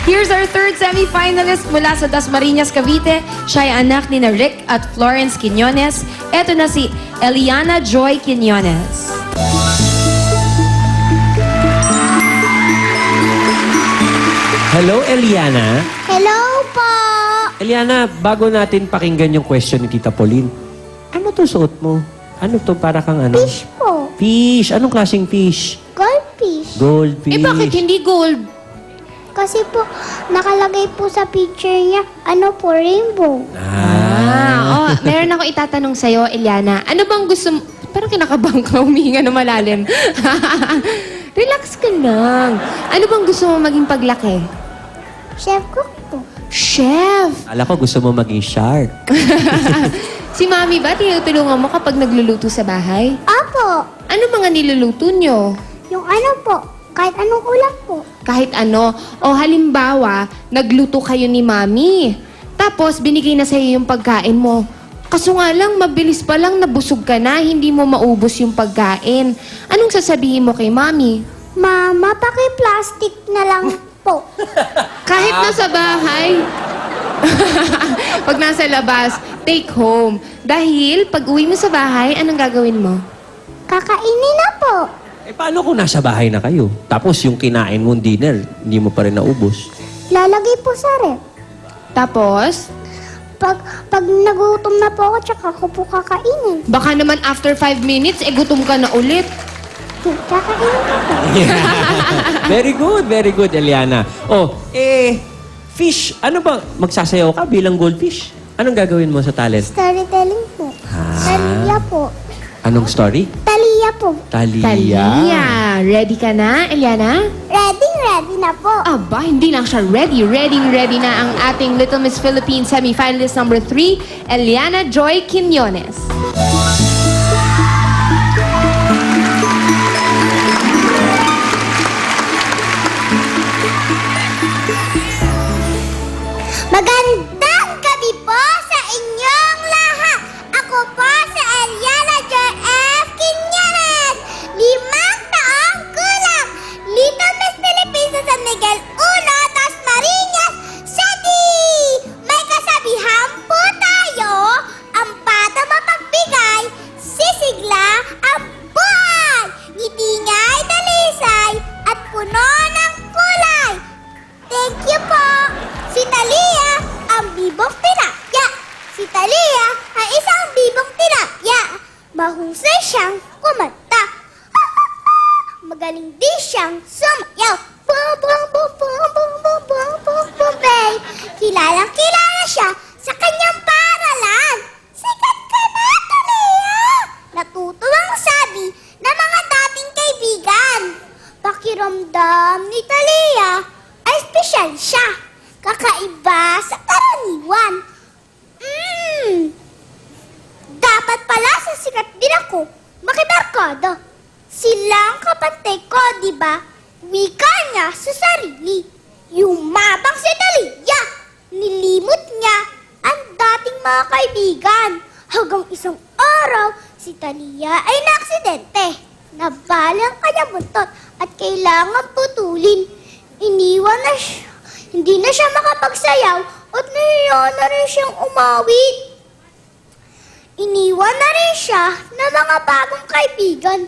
Here's our third semi-finalist mula sa Dasmariñas, Cavite. Siya ay anak ni na Rick at Florence Quiñones. Ito na si Eliana Joy Quiñones. Hello, Eliana. Hello po! Eliana, bago natin pakinggan yung question ni Tita Pauline, ano to suot mo? Ano to para kang ano? Fish po. Fish. Anong klaseng fish? Goldfish. Goldfish. Eh bakit hindi gold? Kasi po, nakalagay po sa picture niya, ano po, rainbow. Meron ako itatanong sa'yo, Eliana. Ano bang gusto mo? Parang kinakabang ka, humihinga na malalim. Relax ka lang. Ano bang gusto mo maging paglaki? Chef cook po. Chef! Ala ko gusto mo maging shark. Si Mami ba tinutulungan mo kapag nagluluto sa bahay? Apo, Ano mga niluluto nyo? yung ano po, kahit anong ulam po. Kahit ano. O halimbawa, nagluto kayo ni Mami. Tapos, binigay na sa'yo yung pagkain mo. Kaso nga lang, mabilis pa lang nabusog ka na, hindi mo maubos yung pagkain. Anong sasabihin mo kay Mami? Mama, paki-plastic na lang po. Kahit nasa bahay. Pag nasa labas, take home. Dahil, pag uwi mo sa bahay, anong gagawin mo? Kakainin na po. Eh, paano kung nasa bahay na kayo? Tapos yung kinain mong dinner, hindi mo pa rin naubos. Lalagay po sa rep. Tapos, Pag nagutom na po ako, tsaka ko po kakainin. baka naman after 5 minutes, gutom ka na ulit. Kakainin ko po. Very good, Eliana. Oh, fish, ano ba? Magsasayaw ka bilang goldfish? Anong gagawin mo sa talent? Storytelling po. Talia po. Anong story? Talia po. Talia, ready ka na, Eliana? Ready na po. Aba, hindi lang siya ready. Ready na ang ating Little Miss Philippines semi-finalist number 3, Eliana Joy Quiñones. Magandang gabi po sa inyong lahat. Ako po si Eliana Joy F. Quiñones. 5 taong gulang. Little Miss Philippines sa San Miguel 1, Dasmariñas City. May kasabihan po tayo, ang bata mapagbigay, sisigla ang buhay. Ngiti niya ay dalisay at puno ng kulay. Thank you po. Si Talia, ang bibong tilapia. Si Talia ay isang bibong tilapia. Mahusay siyang kumanta. Magaling din siyang sumayaw. Bum, bum, bum, bum, bum, bum, bum, bum, bum, bum. Kilalang kilala siya sa kanyang paralan. Sikat ka na, Talia! Natutuwang sabi ng mga dating kaibigan. Pakiramdam ni Talia ay espesyal siya. Kakaiba sa karaniwan. Dapat pala sa sikat din ako makibarkada. Silang kapantay ko, di ba? Wika niya sa sarili. Yumabang si Talia. Nilimot niya ang dating mga kaibigan. Hanggang isang araw, si Talia ay naaksidente. Nabali ang kanyang buntot at kailangan putulin. Iniwan na siya. Hindi na siya makapagsayaw at nahiya na rin siyang umawit. Iniwan na rin siya ng mga bagong kaibigan.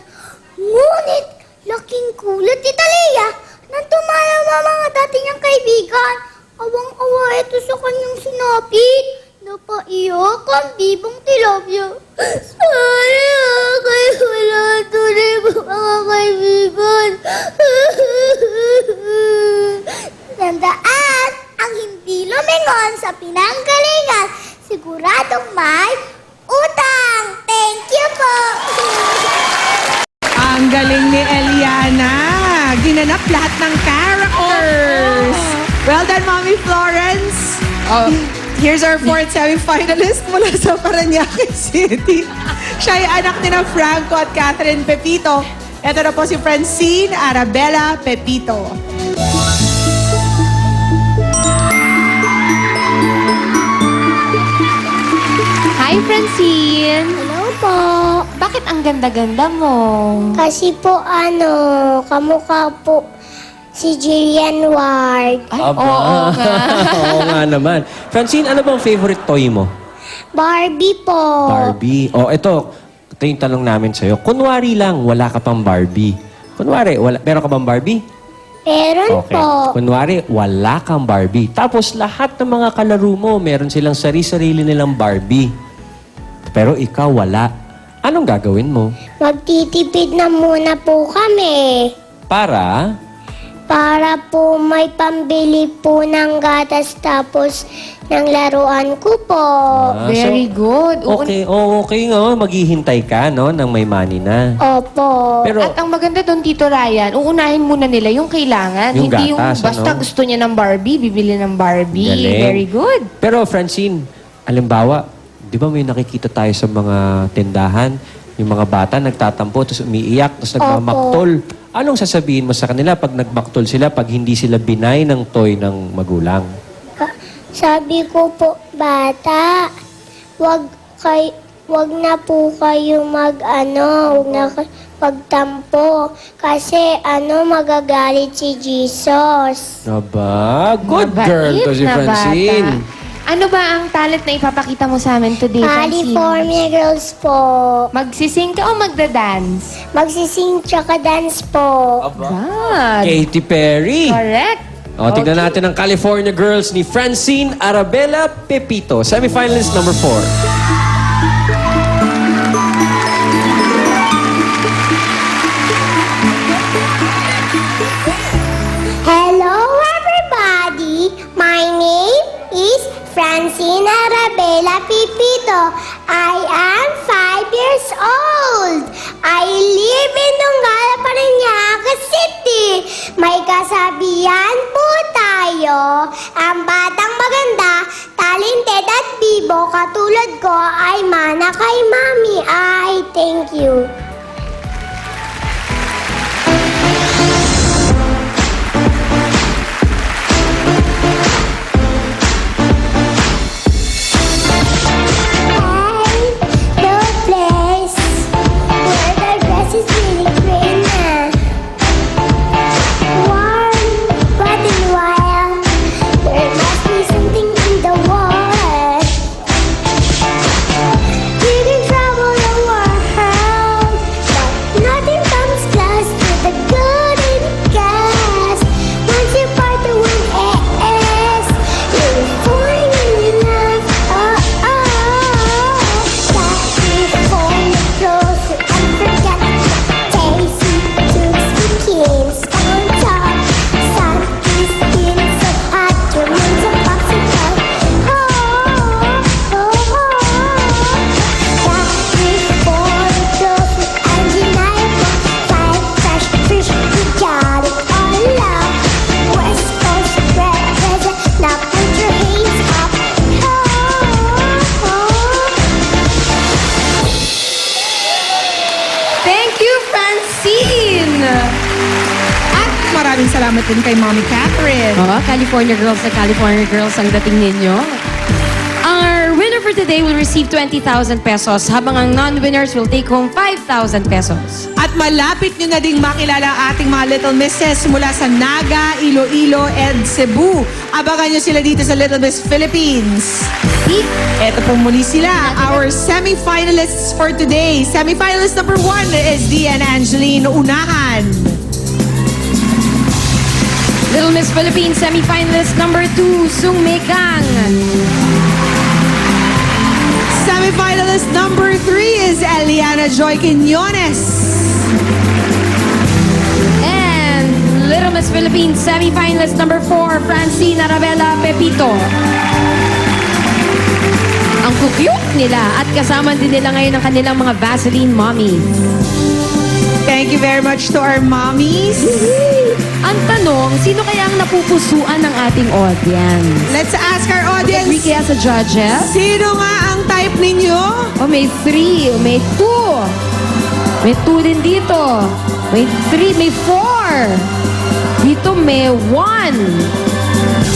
Ngunit, laking kulat ni Talia nang tumalawa mga dati niyang kaibigan. Awang-awa ito sa kanyang sinapit. Napaiyak ang bibong tilapia. Sorry kayo wala tunay mo mga kaibigan. Tandaan, ang hindi lumingon sa pinanggalingan, siguradong may utang. Thank you po. Ang galing ni Eliana. Ginanap lahat ng characters. Well done, Mommy Florence. Here's our fourth semi-finalist mula sa Parañaque City. Siya ay anak ni na Franco at Catherine Pepito. Ito na po si Francine Arabella Pepito. Hi, Francine. Hello po. Bakit ang ganda-ganda mo? Kasi po kamukha po si Jillian Ward. Oo nga. Oo nga naman. Francine, ano bang favorite toy mo? Barbie po. Barbie. Ito yung tanong namin sa'yo. Kunwari lang, wala ka pang Barbie. Kunwari, meron ka bang Barbie? Meron po. Kunwari, wala kang Barbie. Tapos lahat ng mga kalaro mo, meron silang sarili-sarili nilang Barbie. Pero ikaw wala. Anong gagawin mo? Magtitipid na muna po kami. Para? Para po may pambili po ng gatas tapos ng laruan ko po. Very good. Okay nga. Maghihintay ka, no? Nang may money na. Opo. Pero, At ang maganda doon, Tito Ryan, uunahin muna nila yung kailangan. Yung Hindi gatas, yung basta ano? gusto niya ng Barbie, bibili ng Barbie. Galing. Very good. pero Francine, alimbawa, di ba may nakikita tayo sa mga tindahan, yung mga bata nagtatampo, tapos umiiyak, tapos nagmamaktol. Anong sasabihin mo sa kanila pag nagmaktol sila, pag hindi sila binay ng toy ng magulang? Sabi ko po, bata, wag na po kayo wag na pagtampo. Kasi magagalit si Jesus. Aba, good Mabait girl to si na Francine. bata. Ano ba ang talent na ipapakita mo sa amin today, Francine? California Girls po. Magsising ka o magda-dance? Magsising tsaka dance po. God. Katy Perry. Correct. O, tignan natin ang California Girls ni Francine Arabella Pepito. Semifinalist number 4. Hello everybody! My name is Francine Arabella Pipito. I am 5 years old. I live in Nongala, Parañaque City. May kasabihan po tayo. Ang batang maganda, talented at bibo katulad ko ay mana kay mami. I thank you. Maraming salamat din kay Mommy Catherine. California Girls ang dating ninyo. Our winner for today will receive 20,000 pesos habang ang non-winners will take home 5,000 pesos. At malapit nyo na ding makilala ang ating mga Little Misses mula sa Naga, Iloilo, and Cebu. Abangan nyo sila dito sa Little Miss Philippines. Ito po muli sila, our semi-finalists for today. Semi-finalist number 1 is Dee and Angeline Unahan. Little Miss Philippines semifinalist number 2, Sung Mekang. Semifinalist number 3 is Eliana Joy Quiñones. And Little Miss Philippines semifinalist number 4, Francine Arabella Pepito. Ang cute nila at kasama din nila ngayon ang kanilang mga Vaseline mommy. Thank you very much to our mommies. Ang tanong, sino kaya ang napupusuan ng ating audience? Let's ask our audience. Agree kaya sa judges? Sino nga ang type ninyo? Oh, may 3, may 2. May 2 din dito. May 3, may 4. Dito may 1.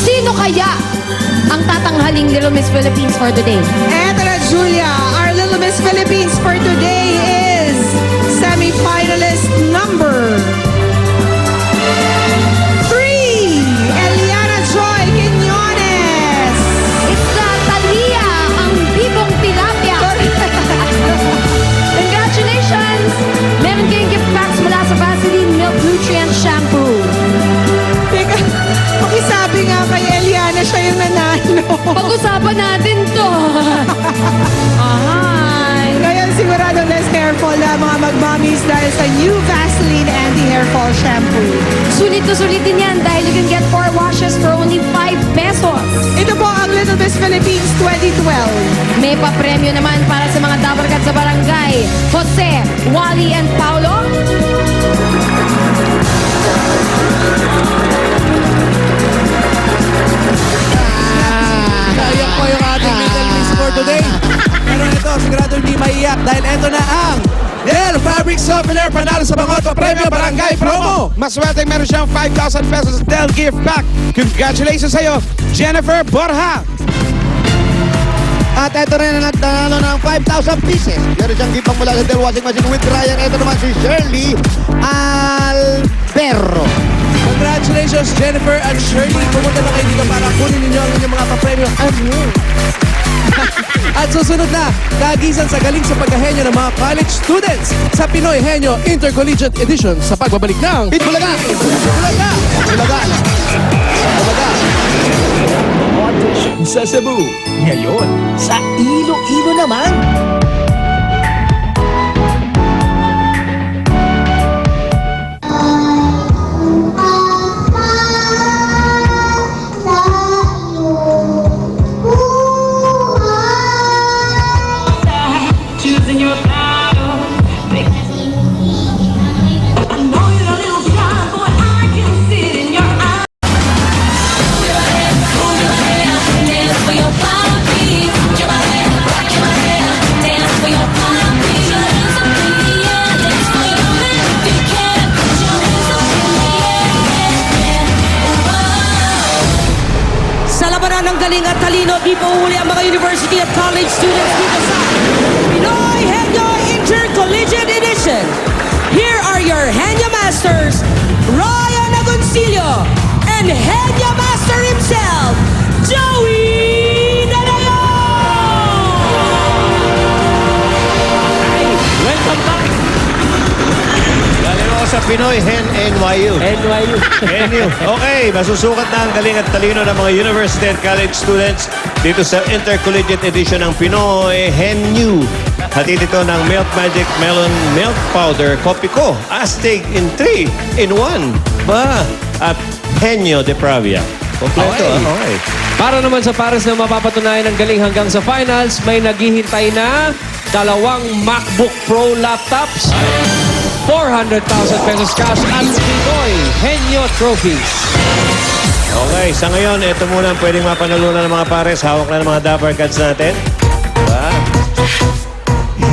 Sino kaya ang tatanghaling Little Miss Philippines for today? Eto na, Julia. Our Little Miss Philippines for today is semi-finalist number 3, Eliana Joy Quiñones. It's Talia, ang bibong tilapia. Congratulations! Meron kayong gift packs mula sa Vaseline Milk Nutrient Shampoo. Teka, pakisabi nga kay Eliana siya yung nanalo. Pag-usapan natin to. Ahay. Ngayon sigurado less hair fall na mga mag-mommies dahil sa new Vaseline Anti-Hair Fall Shampoo. Sulit na sulitin yan dahil you can get 4 washes for only 5 pesos. Ito po ang Little Miss Philippines 2012. May papremyo naman para sa mga dabarkad sa barangay. Jose, Wally, and Paulo. Ayan po yung ating Little Miss for today. Pero ito, sigurado hindi maiyak dahil ito na ang Del Fabric Softener panalo sa Bangot Papremyo Barangay Promo. Maswerte meron siyang 5,000 pesos Del Gift Pack. Congratulations sa'yo, Jennifer Borja. At ito rin ang nagtanalo ng 5,000 pieces. Meron siyang gipang mula sa Del Washing Machine with Ryan. Ito naman si Shirley Alberro. Congratulations, Jennifer and Shirley. Pumunta na kayo dito para kunin ninyo ang inyong mga papremyo. At susunod na, kagisan sa galing sa pagkahenyo ng mga college students sa Pinoy Henyo Intercollegiate Edition sa pagbabalik ng Bulaga! Bulaga! Bulaga! Bulaga! Sa Cebu. Ngayon, sa Iloilo naman. Choosing your battle. I know you're a little shy, but I can see it in your eyes. Dance for your poppy. Rock your head, dance for your poppy. Put your hands up in the air, dance for your man if you can. Put your hands up in the air, yeah. Sa labanan ng galing at talino, di po uli ang mga university at college students dito sa Pinoy Henyo Intercollegiate Edition. Here are your Henyo Masters, Ryan Agoncillo, and Henyo Master himself, Joey Danayon! Welcome back! Galing ako sa Pinoy Hen NYU. NYU. NU. Okay, masusukat na ang galing at talino ng mga university and college students dito sa Intercollegiate Edition ng Pinoy HenU. Hatid ito ng Milk Magic Melon Milk Powder Copico. Astig in 3 in 1. Ba? At Henyo de Pravia. Kompleto, Okay. Okay. Para naman sa pares na mapapatunayan ng galing hanggang sa finals, may naghihintay na 2 MacBook Pro laptops, 400,000 pesos cash at Pinoy Henyo trophies. Okay, sa ngayon, ito muna ang pwedeng mapanalunan ng mga pares. Hawak na ng mga Dapper Cats natin. Diba?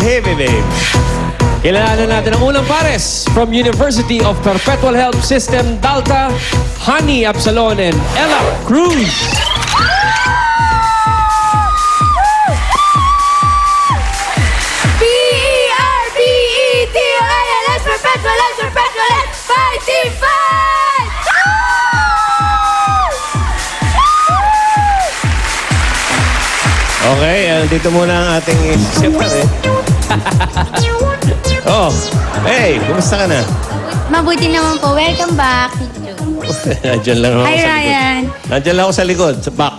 Heavy babe. Kilalanan natin ang unang pares from University of Perpetual Health System Dalta, Honey Absalon and Ella Cruz. P-E-R-B-E-T-O-A-L-S, perpetual, fighting fight! Okay, dito muna ang ating siyempre. Oh, hey, kumusta ka na? Mabuti naman po. Welcome back. Nandiyan lang ako Hi, sa likod. Ryan. Nandiyan lang ako sa likod, sa back.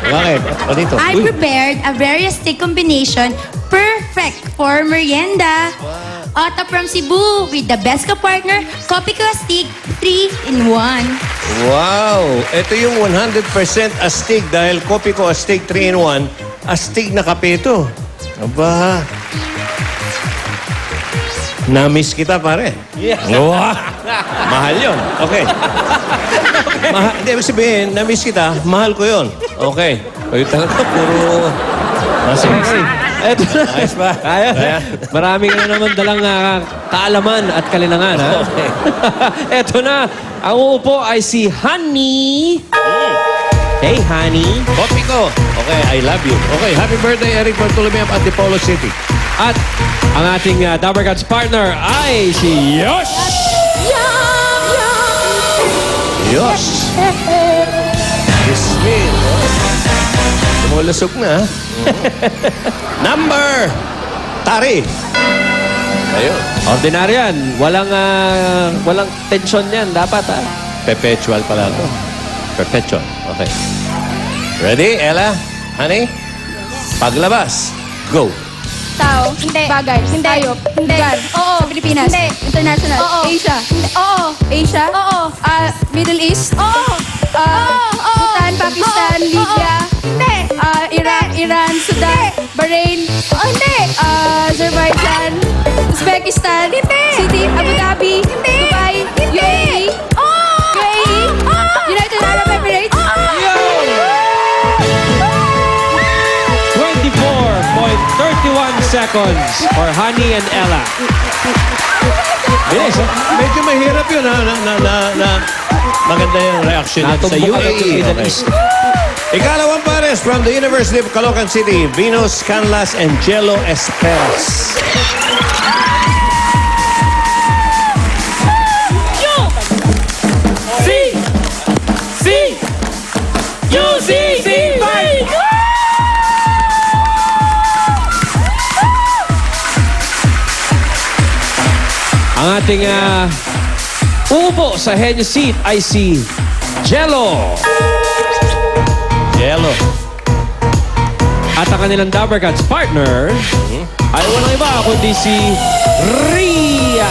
Bakit? O dito. I Uy. prepared a very steak combination perfect for merienda. Otto from Cebu with the best ka-partner, Kopi Ko Stick 3-in-1. Wow! Ito yung 100% astig dahil kopi ko astig 3-in-1. Astig na kape ito. Aba. Na-miss kita, pare. Yeah. Wow. Mahal yun. Okay. Hindi, ibig sabihin, na-miss kita, mahal ko yun. Okay. Kayo talaga, puro... Masing-masing. Eto na. Ayos ba? Kaya, marami ka na naman dalang kaalaman at kalinangan, ha? Okay. Eto na. Ang uupo ay si Honey. Hey, Honey. Kopi ko. Okay, I love you. Okay, happy birthday, Eric Bartolome at Dipolo City. At ang ating Dabber Cats partner ay si Yosh. Diyos! Bismil. Tumulusok na. Number! Tari. Ayun. Ordinary yan. Walang tension yan. Dapat, ha? Perpetual pala ito. Perpetual. Okay. Ready, Ella? Honey? Paglabas. Go. Tao. Hindi. Bagay. Hindi. Hayop. Hindi. Lugar. Oo. Sa Pilipinas. Hindi. International. Oo. Asia. Hindi. Oo. Asia. Oo. Middle East. Oo. Bhutan, Pakistan, Libya. Hindi. Iran, Sudan, Bahrain. Hindi. Azerbaijan, Uzbekistan. Hindi. City, Abu Dhabi. Hindi. Dubai. UAE. UAE. United Arab Emirates. 24.31 seconds for Honey and Ella. Bilis. Medyo mahirap yun, ha? Maganda yung reaction niya sa Natumbukan ang UAE. Middle Okay. East. Ikalawang pares from the University of Caloocan City, Venus Canlas and Jello Esperas. Ang ating uupo sa henyo seat ay si Jello. Jello. At ang kanilang Dabber Cats partner ay walang iba kundi si Ria.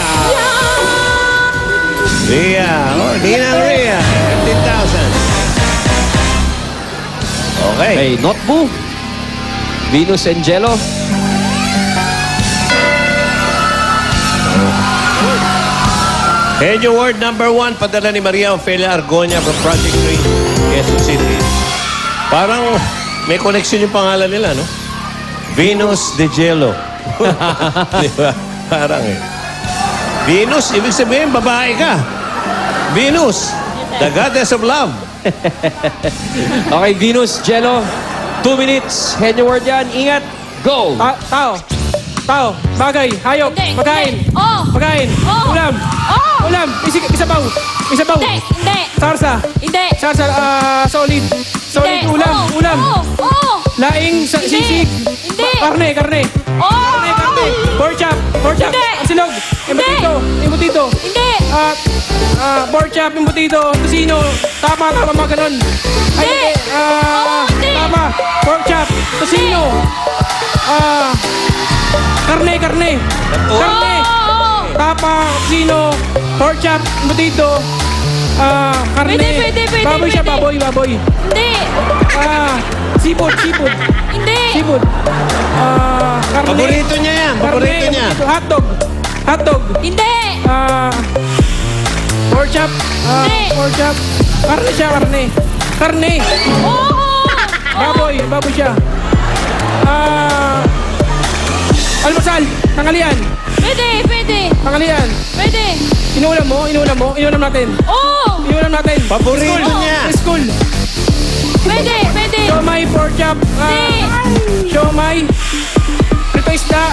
Ria. Oh, Dinang Ria. 15,000. Okay. Kay Notbu, Venus and Jello. Henyo word number 1, padala ni Maria Ofelia Argonia from Project 3, Quezon City. Parang may connection yung pangalan nila, no? Venus de Jello. Di ba? Parang eh. Venus, ibig sabihin, babae ka. Venus, the goddess of love. Okay, Venus, Jello. 2 minutes. Henyo word yan. Ingat. Go! Tao, bagay, hayop, pagkain, pagkain, ulam, ulam, isabaw, Hindi. sarsa, solid, ulam, laing, sisig, karne, pork chop, silog, embutido, pork chop, embutido, tocino, tama, mga ganon. Tama, pork chop, tocino, karne, tapa, tocino, pork chop, embutido, karne, Pwede. baboy siya, baboy, Hindi. seafood, Hindi. karne, Paborito niya yan. Paborito karne, niya. hotdog, Hindi. pork chop, Hindi. karne siya, karne, baboy siya, almusal, tanghalian, tanghalian, inulam natin, Paborito niya. School, siomay, pork chop, siomay, prito isda,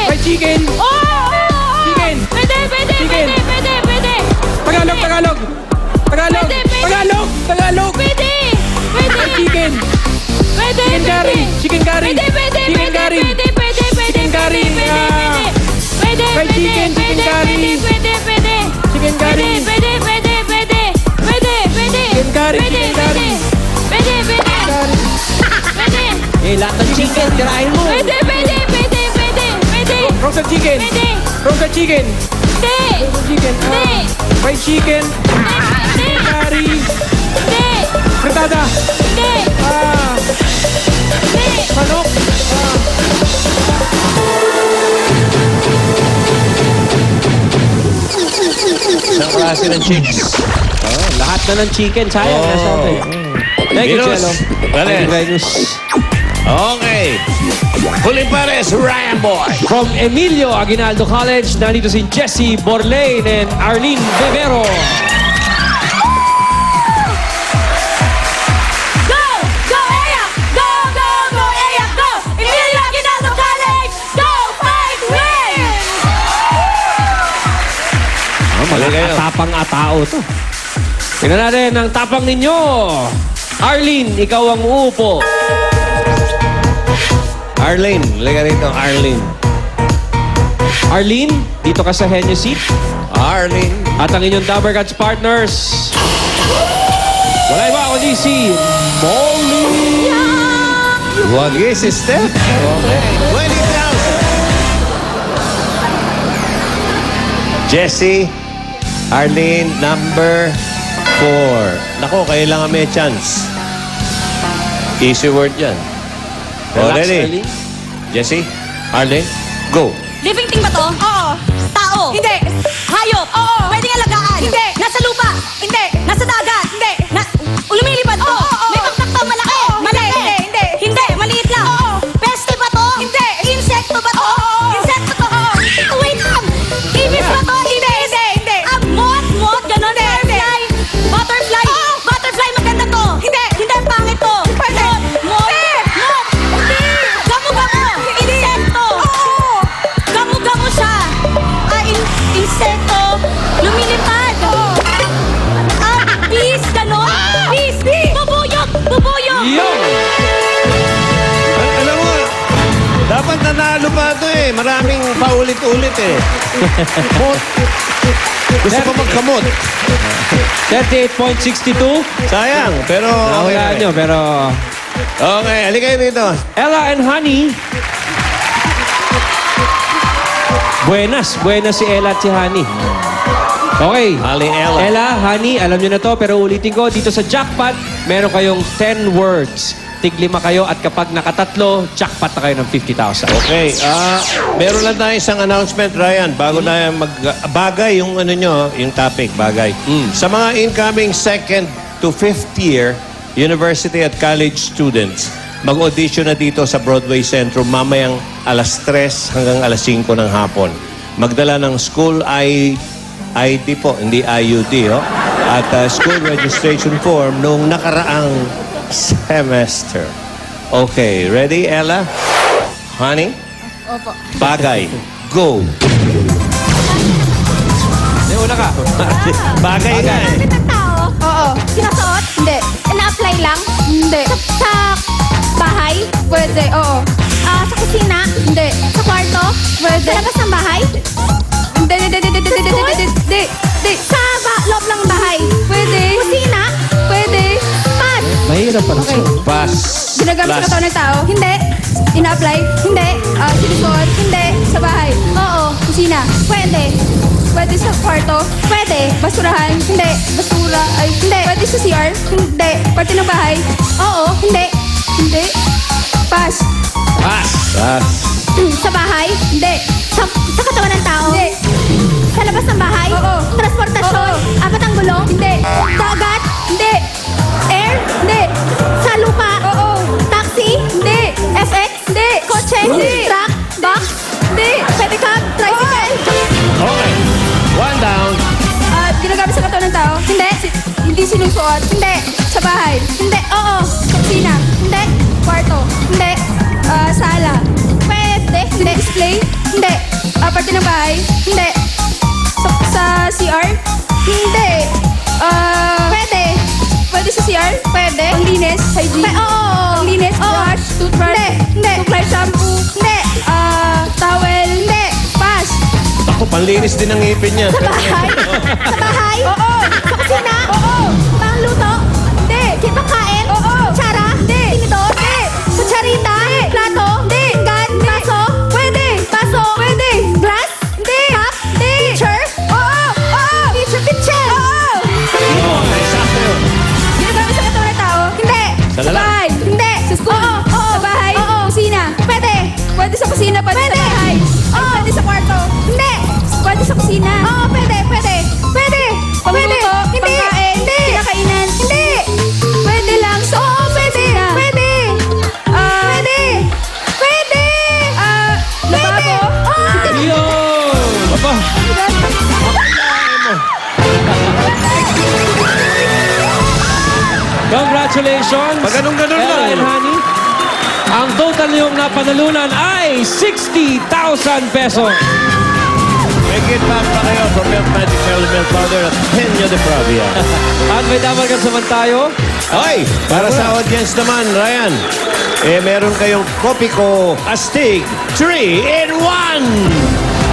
fried chicken, Tagalog, fried chicken, chicken curry, fried chicken curry, chicken, tirahin mo. Pwede. Roasted chicken. Pwede. Roasted chicken. Hindi. Roasted chicken. Hindi. Fried chicken. Hindi. Curry. Hindi. Fritada. Hindi. Hindi. Manok. Isang klase ng chicks. Lahat na ng chicken, sayang. Nasa atin. Thank you, Venus. Jello. Dali. Thank you, Venus. Okay. Huling pares, Ryan Boy. From Emilio Aguinaldo College, nandito si Jessie Borlain and Arlene Bevero. Go! Go, Aya! Go, go, go, Aya! Go! Emilio Aguinaldo College! Go, fight, win! kayo. Tapang atao to. Tingnan natin ang tapang ninyo. Arlene, ikaw ang uupo. Arlene, liga rito, Arlene. Arlene, dito ka sa Henyo seat. Arlene. At ang inyong Dabber Cats partners. Wala iba kundi si Molly. Wagi si Steph. Okay. 20,000. Jessie, Arlene, number 4. Nako, kailangan may chance. Easy word yan. Relax, Ready? Arlene. Jessie, Arlene, go. Living thing ba to? Oo. Tao? Hindi. Hayop? Oo. Pwedeng alagaan? Hindi. Nasa lupa? Hindi. Nasa dagat? Hindi. Lumilipad to? Oo. May pakpak to? Malaki? Malaki? Hindi. Hindi. Maliit lang? Oo. Peste ba to? Hindi. Insekto ba to? Oo. Insekto to? Oo. Wait lang. Ibis ba to? Hindi. Hindi. Moth? Moth? Ganon? Butterfly? Butterfly? Butterfly maganda to? Hindi. Hindi. Pangit to? Moth? Moth? Moth? Hindi. Gamo-gamo? Insekto? Oo. Gamo-gamo siya. Insekto. Lumilipad. Bees, ganon? Bees. Bubuyog. Bubuyog. Alam mo, dapat nanalo pa ito eh. Maraming paulit-ulit eh. Gusto pa magkamot. 38.62. Sayang, pero... Nahulaan nyo, pero... Okay, halika kayo dito. Ella and Honey. Buenas si Ella at si Honey. Okay. Aling Ella. Ella, Honey, alam nyo na to, pero ulitin ko, dito sa jackpot, meron kayong 10 words. Tig-5 kayo at kapag nakatatlo, jackpot na kayo ng 50,000. Okay, meron lang tayo isang announcement, Ryan, bago na bagay yung ano nyo, yung topic, bagay. Sa mga incoming 2nd to 5th year university at college students, mag-audition na dito sa Broadway Centrum mamayang alas 3 hanggang alas 5 ng hapon. Magdala ng school ID po, hindi IUD, at school registration form noong nakaraang semester. Okay, ready, Ella? Honey? Opo. Bagay. Go. Hindi, una ka. Bagay na eh. Bakit ang tao? Oo. Sinasuot? Hindi. Ina-apply lang? Hindi. Sa bahay? Pwede, oo. Sa kusina? Hindi. Sa kwarto? Pwede. Sa labas ng bahay? Hindi. Sa loob ng bahay? Pwede. Kusina? Pwede. Pass? Mahirap pala. Okay. Pass. Ginagamit sa Last. katawan ng tao? Hindi. Ina-apply? Hindi. Sinusuot? Hindi. Sa bahay? Oo. Kusina? Pwede. Pwede sa kwarto? Pwede. Basurahan? Hindi. Basura? Ay, Hindi. Pwede sa CR? Hindi. Parte ng bahay? Oo. Hindi. Hindi. Pass. Pass. Pass. Sa bahay? Hindi. Sa katawan ng tao? Hindi. Sa labas ng bahay? Oo. Transportasyon? Oo. Apat ang gulong? Hindi. Dagat? Hindi. Air? Hindi. Sa lupa? Oo. Taxi? Hindi. FX? Hindi. Kotse? Hindi. Truck? Box? Hindi. Pedicab? Tricycle? Okay. One down. Ginagamit sa katawan ng tao? Hindi. Hindi sinusuot? Hindi. Sa bahay? Hindi. Oo. Sa kusina? Hindi. Kwarto? Hindi. Sala? Pwede. Hindi. Display? Hindi. Parte ng bahay? Hindi. Sa CR? Hindi. Pwede. Pwede sa CR? Pwede. Panglinis? Hygiene? Oo. Panglinis? Oo. Brush? Toothbrush? Hindi. Hindi. Toothbrush? Shampoo? Hindi. Towel? Hindi. Pass? Ako, panlinis din ang ngipin niya. Sa bahay? Sa bahay? Oo. Sa kusina? Oo. Pangluto? Hindi. Pangkain? Oo. Kutsara? Hindi. Tinidor? Hindi. Kutsarita? Hindi. Plato? kusina. Oo, pwede. Pwede. Pangluto, Hindi. pangkain, Hindi. kinakainan. Hindi. Pwede lang. So, oo, pwede. Pwede. Pwede. Pwede. Lababo. Yo! Aba! Congratulations! Pag ganun-ganun Ella lang. and Honey. Ang total niyong napanalunan ay 60,000 pesos. May gift pack pa kayo from Milk Magic Melon Milk Powder at Henyo de Pravia. At may dapat saman tayo. Hoy! Para sa audience naman, Ryan, meron kayong Copico Astig 3-in-1!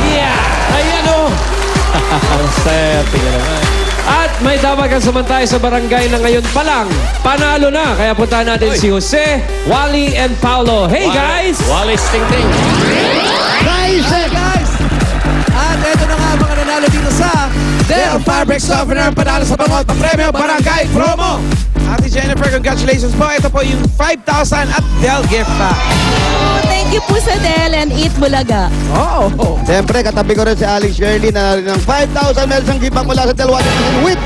Yeah! Ayan o! Ang saya, tingnan naman. At may dapat saman tayo sa barangay na ngayon pa lang. Panalo na. Kaya puntahan natin si Jose, Wally, and Paolo. Hey guys! Wallace Ting Ting. Guys! At eto na nga mga nanalo dito sa Del Fabric Softener. Panalo sa bangot ng premyo Barangay Promo. Ate Jennifer, congratulations po. Ito po yung 5,000 at Del gift pack. Thank you po sa Del and Eat Bulaga. Oh. Siyempre, katabi ko rin si Alex Shirley na rin ng 5,000 meron siyang gipang mula sa Del Washington with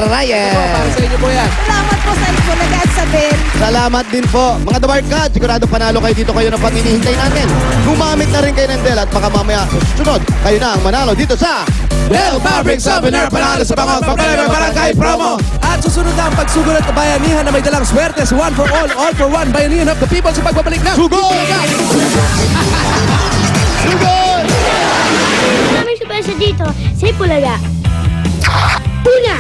Ryan. Para sa inyo po yan. Salamat po sa Bulaga at sa Bel. Salamat din po. Mga Dabarkad, sigurado panalo kayo dito kayo ng paninihintay natin. Gumamit na rin kayo ng Del at baka mamaya sunod, kayo na ang manalo dito sa Del Fabric Softener. Panalo sa bangot ng premyo Barangay Promo. At susunod na ang pagsugulat ng bayanihan na may dalang swerte sa One for All for One, bayanihan of the people sa pagbabalik ng Sugod! Maraming surpresa dito sa Ipulaga. Una,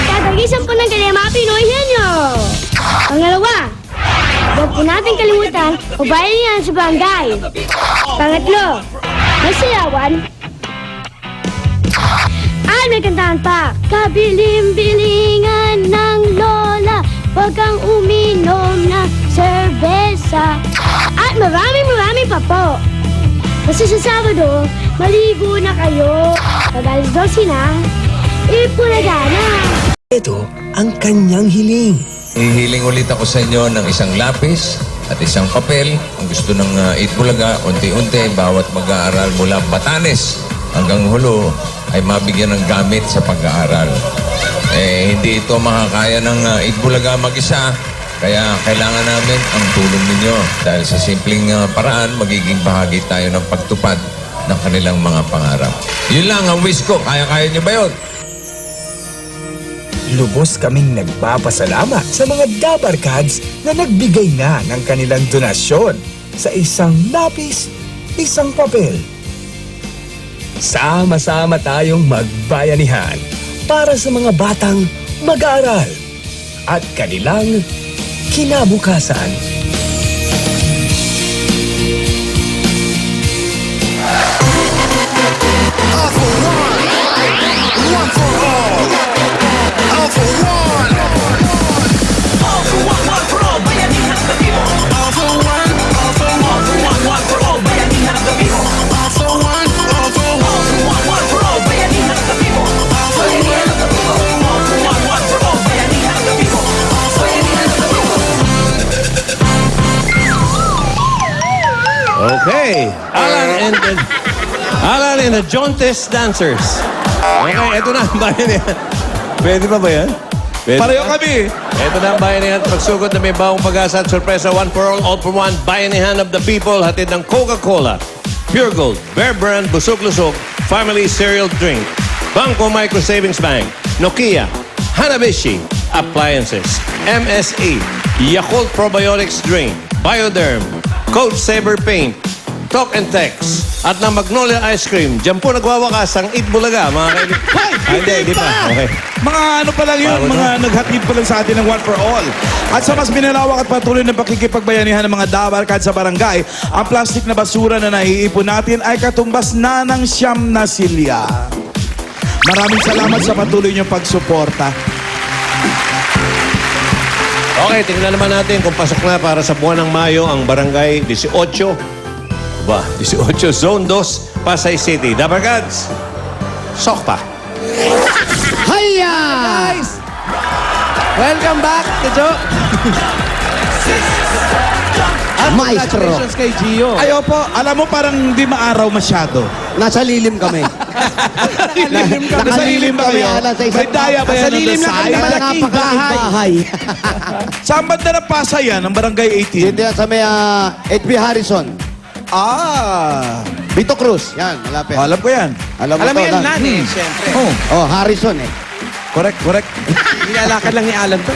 itatagisan po ng kanyang mga Pinoy henyo. Pangalawa, huwag po natin kalimutan o bayanihan sa barangay. Pangatlo, may sayawan. At may kantahan pa. Kabiling-bilingan ng lola, huwag kang uminom ng serbesa. At maraming pa po. Kasi sa Sabado, maligo na kayo. Pag-alas 12 na, Ipulaga na. Ito ang kanyang hiling. Hihiling ulit ako sa inyo ng isang lapis at isang papel. Ang gusto ng Itbulaga, unti-unti, bawat mag-aaral mula Batanes hanggang Hulo ay mabigyan ng gamit sa pag-aaral. Hindi ito makakaya ng Itbulaga mag-isa, kaya kailangan namin ang tulong ninyo. Dahil sa simpleng paraan, magiging bahagi tayo ng pagtupad ng kanilang mga pangarap. Yun lang ang wish ko. Kaya-kaya niyo ba yun? Lubos kaming nagpapasalamat sa mga Dabarkads na nagbigay na ng kanilang donasyon sa isang lapis, isang papel. Sama-sama tayong magbayanihan para sa mga batang mag-aaral at kanilang kinabukasan. All for one. One for all. All for one. All for one, one for all. Bayanihan ng Batibo. All for one, all for one. All for one, one for all. Bayanihan ng Batibo. All for one, all for one. All for one, one for all. Bayanihan ng Batibo. All for one, all for one, one for all. Bayanihan ng Batibo. All for Okay. Alan and the Jontes Dancers. Okay, eto na ang bayanihan. Pwede pa ba yan? Pwede Pareho ba? kami. Eto na ang bayanihan at pagsugod na may bawang pag-asa at sorpresa. One for all for one. Bayanihan of the people. Hatid ng Coca-Cola, Pure Gold, Bear Brand, Busog-Lusog, Family Cereal Drink, Bangko Micro Savings Bank, Nokia, Hanabishi, Appliances, MSE, Yakult Probiotics Drink, Bioderm, Coach Saber Paint, Talk and Text, at ng Magnolia Ice Cream. Diyan po nagwawakas ang Itbulaga, mga kaibigan. Hindi pa. Okay. Mga ano pa lang yun, Bago mga naghatid pa lang sa atin ng One for All. At sa mas binalawak at patuloy na pakikipagbayanihan ng mga Dabarkad sa barangay, ang plastic na basura na naiipon natin ay katumbas na ng 9 na silya. Maraming salamat sa patuloy niyong pagsuporta. Okay, tingnan naman natin kung pasok na para sa buwan ng Mayo ang barangay 18. 18, Zone 2, Pasay City. Dabarkads, sok pa. Hiya! Guys! Welcome back to Joe. Maestro. Congratulations kay Gio. Ayo po, alam mo parang hindi maaraw masyado. Nasa lilim kami. Nasa lilim ba kayo? May daya ba yan on the side? Napakalaking bahay. Saan banda na Pasay yan, ang barangay 18? Hindi sa may HB Harrison. Vito Cruz. Yan, malapit. Alam ko yan. Alam mo yan, Nani, siyempre. Oh, Harrison eh. Correct. Nilalakad lang ni Alan to.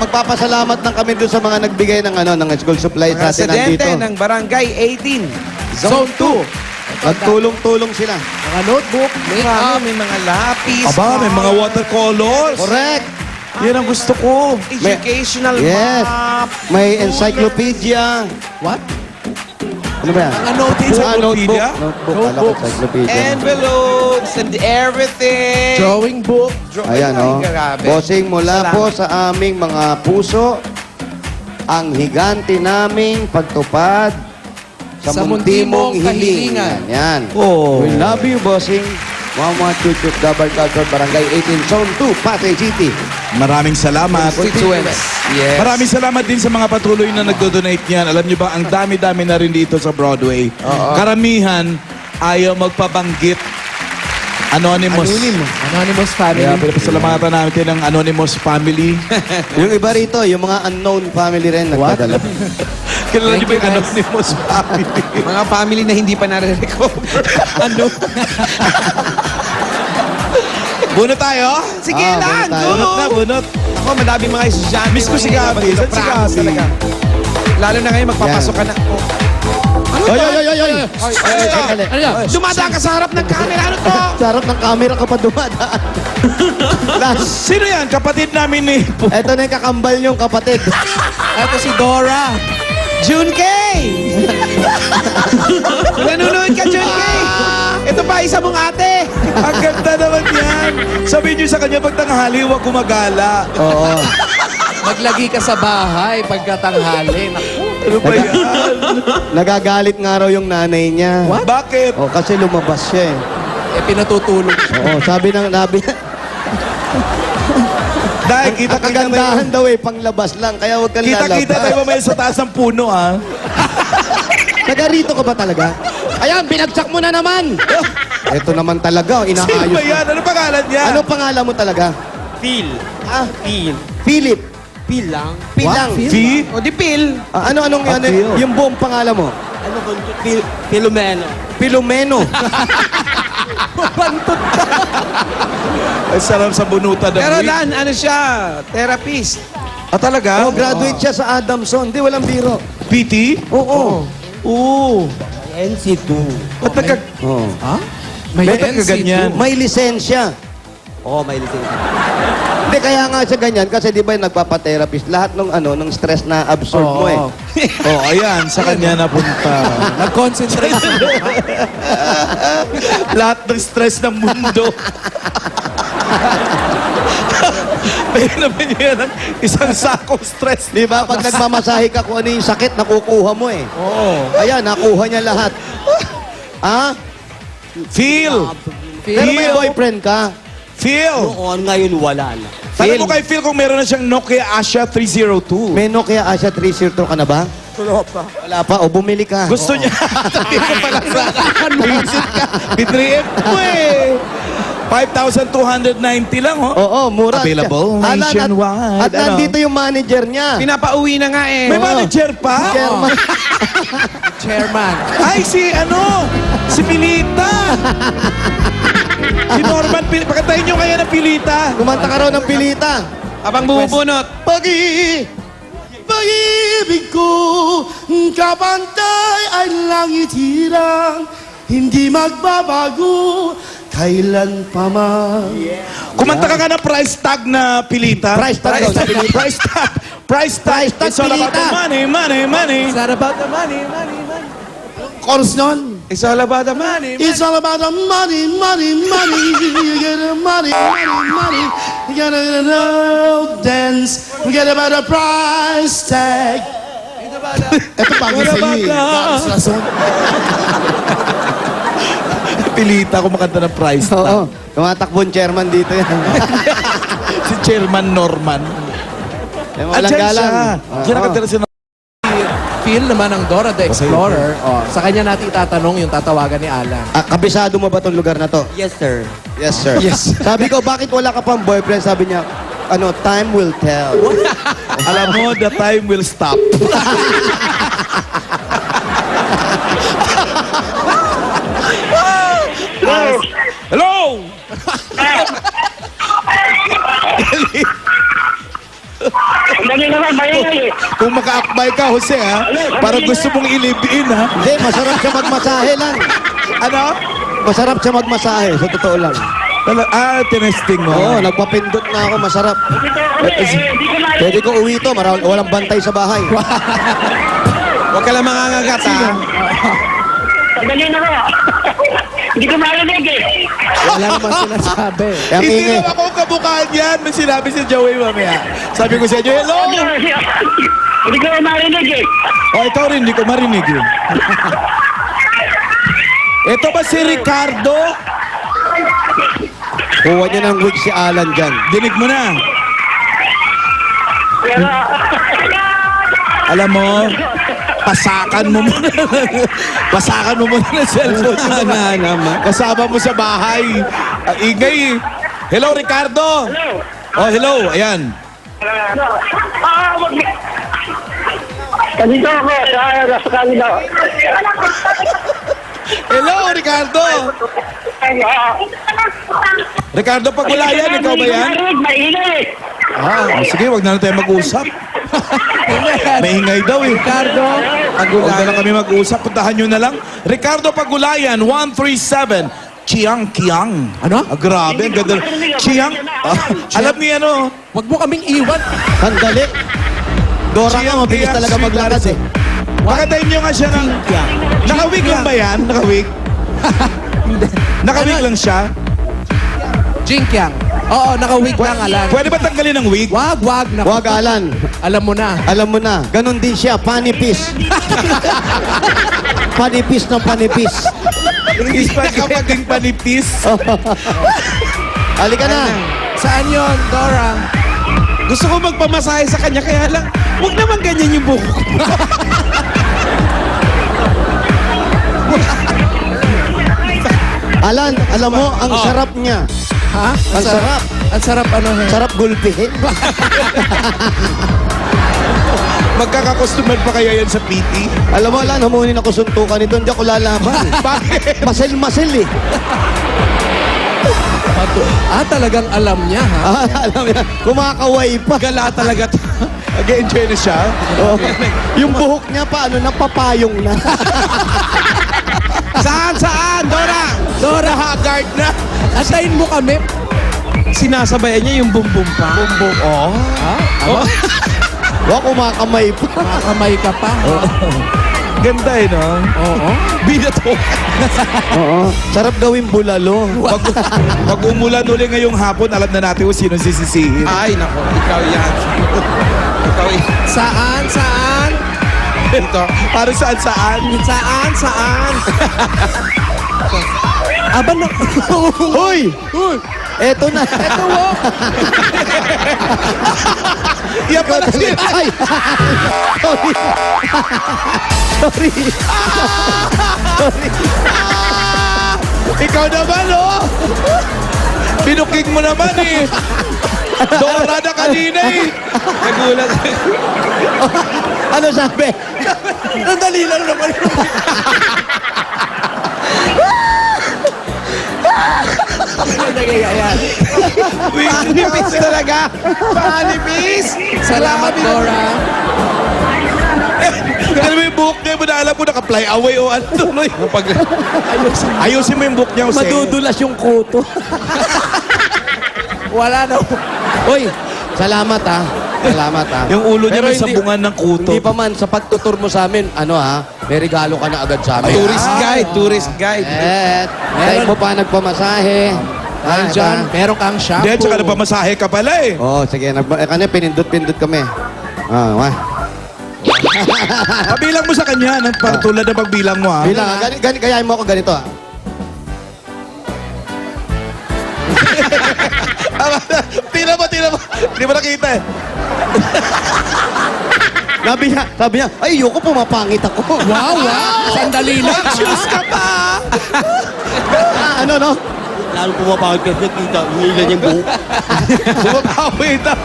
Magpapasalamat lang kami doon sa mga nagbigay ng ng school supplies Mga natin nandito. residente ng Barangay 18, Zone 2. Nagtulong-tulong sila. Mga notebook, makeup, may mga lapis. Aba, may mga watercolors. Correct. Yan ang gusto ko. Educational Yes. map. May encyclopedia. What? Ano ba yan? Mga notice. Encyclopedia? Notebook. Alam ko, encyclopedia. Envelopes and everything. Drawing book. Ayan, oh. Grabe. Bossing, mula po sa aming mga puso, ang higanti naming pagtupad sa mundi mong hilingan. Yan. Oh. We love you, bossing. Mama Chuchut, Dabar Culture, Barangay 18, Zone 2, Pasay City. Maraming salamat. Constituents. Yes. Maraming salamat din sa mga patuloy na nagdo-donate niyan. Alam niyo ba, ang dami-dami na rin dito sa Broadway. Karamihan, ayaw magpabanggit. Anonymous. Anonymous family. Kaya pinapasalamatan natin ang Anonymous family. Yung iba rito, yung mga unknown family rin nagpadala. Kilala niyo ba yung Anonymous family? Mga family na hindi pa nare-recover. Ano? Bunot tayo? Sige lang, bunot tayo. go! Bunot. Ako, madami mga estudyante. Miss ko si Gabi. Saan si Promise Gabi? talaga. Lalo na ngayon, magpapasok ka na. Oh. Ano Oy, ba? oy, oy, oy! Ano yan? Dumadaan ka sa harap ng camera. Ano to? Sa harap ng camera ka pa dumadaan. Sino yan? Kapatid namin ni... Ito na yung kakambal niyong kapatid. Ito si Dora. June K! Nanonood ka, June K! Ito pa, isa mong ate. Ang ganda naman yan. Sabihin niyo sa kanya, pag tanghali, huwag gumagala. Oo. Maglagi ka sa bahay pagkatanghali. Ano ba yan? Nagagalit nga raw yung nanay niya. Bakit? Oh, kasi lumabas siya eh. Eh, pinatutulog. Oo, sabi Dahil kita-kita kagandahan daw eh, panglabas lang. Kaya huwag kang lalabas. Kita-kita tayo mamaya sa taas ng puno, ah. Taga rito ka ba talaga? Ayan, binagsak mo na naman! Ito naman talaga, oh, Sino inaayos ba yan? Ano pangalan niya? Ano pangalan mo talaga? Phil. Phil. Philip. Phil lang. Phil lang. Phil? O di Phil. Anong Phil. yung buong pangalan mo? Ano ba? Filomeno. Filomeno. Bantot ka. Ay, sarap sa bunutan ng Pero weed. Dan, ano siya? Therapist. Ah, talaga? Oh, graduate siya sa Adamson. Di, walang biro. PT? Oo. Oo. NC2. Ba't nagka... Oo. May Ba't nagkaganyan? May lisensya. Oo, may lisensya. Hindi, kaya nga siya ganyan. Kasi di ba yung nagpapa-therapist, lahat ng stress na absorb mo eh. Oh, ayan, sa kanya napunta. Nag-concentrate. Lahat ng stress ng mundo. Ayun naman yan, isang sakong stress. Di ba? Pag nagmamasahe ka kung ano yung sakit, nakukuha mo eh. Oo. Ayan, nakuha niya lahat. Ha? Phil! Pero may boyfriend ka? Phil! Noon, ngayon wala na. Tanong mo kay Phil kung meron na siyang Nokia Asha 302. May Nokia Asha 302 ka na ba? Wala pa. Wala pa. O, bumili ka. Gusto niya. Sabi ko pala sa visit ka. P3F mo eh. 5,290 lang, oh. Oo, mura. Available Alan, nationwide. At nandito yung manager niya. Pinapauwi na nga eh. May manager pa? Chairman. Chairman. Ay, si Pilita. Si Norman, pakatayin niyo kaya ng Pilita. Kumanta ka raw ng pilita. Abang bubunot. Pag-ibig ko, kapantay ay langit hirang, hindi magbabago, kailan pa man. Kumanta ka ng price tag na Pilita. Price tag daw sa Pilita. Price tag. Price tag. Price tag, It's all about the Pilita. money, money, money. It's not about the money, money, money. Chorus nun. It's all about the money, money. It's all about the money, money, money. You get the money, money, money. You gotta dance. You get about the price tag. Ito bagay sa iyo eh. Ganos Rason. Pilita kumakanta ng price tag. Oo. Tumatakbong chairman dito yan. Si Chairman Norman. Walang Andyan galang. siya. Oo. Diyan nakatira si Phil naman ng Dora the Explorer. Oh, sa kanya natin itatanong yung tatawagan ni Alan. Kabisado mo ba tong lugar na to? Yes, sir. Yes, sir. Yes. Sabi ko, bakit wala ka pang boyfriend? Sabi niya, time will tell. Alam mo, the time will stop. Hello! Dali naman, maingay eh. Kung makaakbay ka, Jose, ha? Parang gusto mong ilibin, ha? Hindi, masarap siya magmasahe lang. Ano? Masarap siya magmasahe, sa totoo lang. Tinesting mo. Oo, nagpapindot na ako, masarap. Hindi ko na Pwede ko uwi to, walang bantay sa bahay. Huwag ka lang mangangagat, ha? Dali naman. Hindi ko marinig eh. Wala naman sinasabi. Kaya Hindi ingay. naman ako kabukaan yan. May sinabi si Joey mamaya. Sabi ko sa inyo, hello! Hindi ko marinig eh. Ikaw rin, hindi ko marinig yun. Ito ba si Ricardo? Kuha niya ng wig si Alan dyan. Dinig mo na. Alam mo, pasakan mo muna. Pasakan mo muna ng cellphone mo naman. Kasama mo sa bahay. Ingay. Hello, Ricardo. Oh, hello. Ayan. Dito ako, sa kanila. Hello, Ricardo. Ricardo Pagulayan, ikaw ba yan? Maingay eh. Sige, wag na tayo mag-usap. May hingay daw eh. Ricardo, Huwag na lang kami mag-usap. Puntahan nyo na lang. Ricardo Pagulayan, 137. Chiang Kiang. Ano? Grabe, ang ganda. Chiang. Alam niya ano? Huwag mo kaming iwan. Sandali. Dora nga, mabilis Chiang, talaga Sweet maglakad Larson. eh. Pakatayin nyo nga siya ng... Nakawig lang ba yan? Nakawig? Nakawig lang siya? Jinkyang. Oo, naka-wig lang, Alan. Pwede ba tanggalin ang wig? Wag. Wag, Alan. Alam mo na. Alam mo na, ganun din siya, panipis. Panipis ng panipis. Hindi pa kapaging panipis. Halika na. Saan yon, Dora? Gusto ko magpamasahe sa kanya, kaya lang, huwag naman ganyan yung buhok. Alan, alam mo, ang sarap niya. Ha? Ang sarap. Ang sarap ano, he? Sarap gulpihin. Magkakakustomer pa kaya yan sa PT? Alam mo, Alan, humunin ako suntukan nito. Hindi ako lalaban. Bakit? Masil eh. Talagang alam niya, ha? Alam niya, kumakaway pa. Gala talaga. Nag-enjoy na siya? Oh, yung buhok niya pa, napapayong na. Saan? Dora, Haggard na. antayin mo kami. Sinasabayan niya yung bumbum pa. Bumbum. Oh. Ha? Wag kumakamay pa. Makamay ka pa. Ganda eh, no? Oo. Binato. Oo. Sarap gawing bulalo. Pag umulan uli ngayong hapon, alam na natin kung sino sisisihin. Ay, nako. Ikaw yan. Saan? Ito. Para saan? Saan? Aba na. Hoy! Eto na. Yan pala si... Ay! Sorry. Sorry. Ikaw naman, oh! Binuking mo naman eh. Dora na kanina eh. Nagulat. Ano sabi? Nandali lang naman. Nagayayaan. Panipis talaga. Panipis. Salamat, Dora. Alam mo yung buhok niya, mo na alam ko naka-fly away o ano tuloy. Ayusin mo yung buhok niya, Jose. Madudulas yung kuto. Wala na. Uy, salamat ha. Salamat ha. Yung ulo niya Pero may sabungan ng kuto. Hindi pa man, sa pagtutur mo sa amin, may regalo ka na agad sa amin. Tourist guide. Tayo mo pa nagpamasahe. Diyan, meron kang shampoo. Hindi, tsaka napamasahe ka pala eh. Sige. Kanya, pinindot-pindot kami. Pabilang mo sa kanya, parang tulad na pagbilang mo ha. Bilang, gayahin mo ako ganito ha. Tira mo. Hindi mo nakita eh. sabi niya, ay, ayoko pumapangit ako. Wow, wow. Sandali lang. Choose ka pa! Ano, no? Lalo pumapangit kasi kita, umilan yung buhok. Pumapawit ah.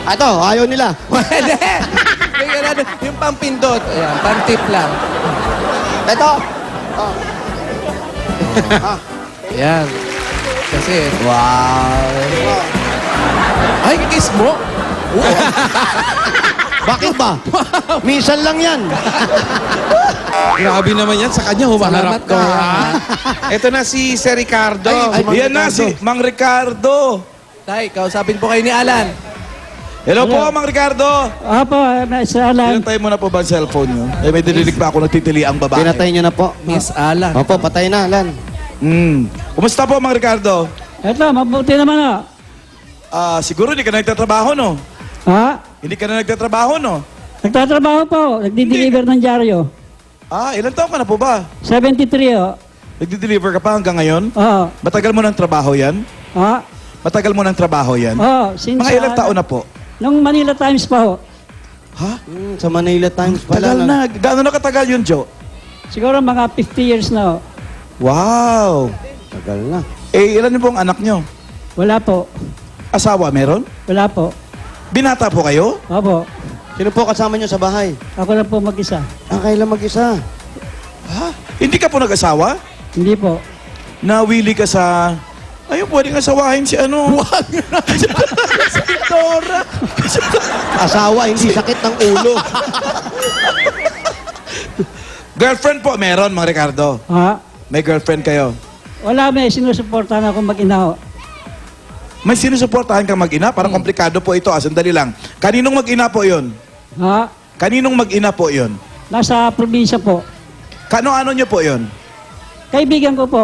Ito, ayaw nila. Pwede! Bigyan natin yung pampindot. Ayan, pang-tip lang. Ito. Ayan. Kasi, wow. Ay, kiss mo? Bakit ba? Minsan lang yan. Grabe naman yan. Sa kanya, humaharap Salamat, ka. Dora. Ito na si Sir Ricardo. Yan na si Mang Ricardo. Tay, kausapin po kayo ni Alan. Hello po, Mang Ricardo. Apo, Sir Alan. Pinatay mo na po ba ang cellphone nyo? Eh, may dililig pa ako nagtitili ang babae. Pinatay niyo na po. Miss Alan. Opo, patay na, Lan. Kumusta po, Mang Ricardo? Ito, mabuti naman o. Siguro hindi ka na nagtatrabaho, no? Ha? Hindi ka na nagtatrabaho, no? Nagtatrabaho po. Nagdi-deliver ng dyaryo. Ilan taon ka na po ba? 73 o. Nagdi-deliver ka pa hanggang ngayon? Oo. Matagal mo ng trabaho yan? Ha? Matagal mo ng trabaho yan? Oo. Since, Mga ilang taon na po? Nung Manila Times pa ho. Sa Manila Times pala. Tagal na. Gaano na katagal yun, Joe? Siguro mga 50 years na ho. Wow! Tagal na. Eh, ilan po ang anak nyo? Wala po. Asawa meron? Wala po. Binata po kayo? Opo. Sino po kasama niyo sa bahay? Ako na po mag-isa. Kailan mag-isa? Hindi ka po nag-asawa? Hindi po. Nawili ka sa... Ayun, pwedeng asawahin si ano. Wag na. Si Dora. Asawa, hindi sakit ng ulo. Girlfriend po, meron, Mang Ricardo. Ha? May girlfriend kayo. Wala, may sinusuportahan ako mag-ina ho. May sinusuportahan kang mag-ina? Parang komplikado po ito. Sandali lang. Kaninong mag-ina po yon? Ha? Kaninong mag-ina po yon? Nasa probinsya po. Kano-ano nyo po yon? Kaibigan ko po.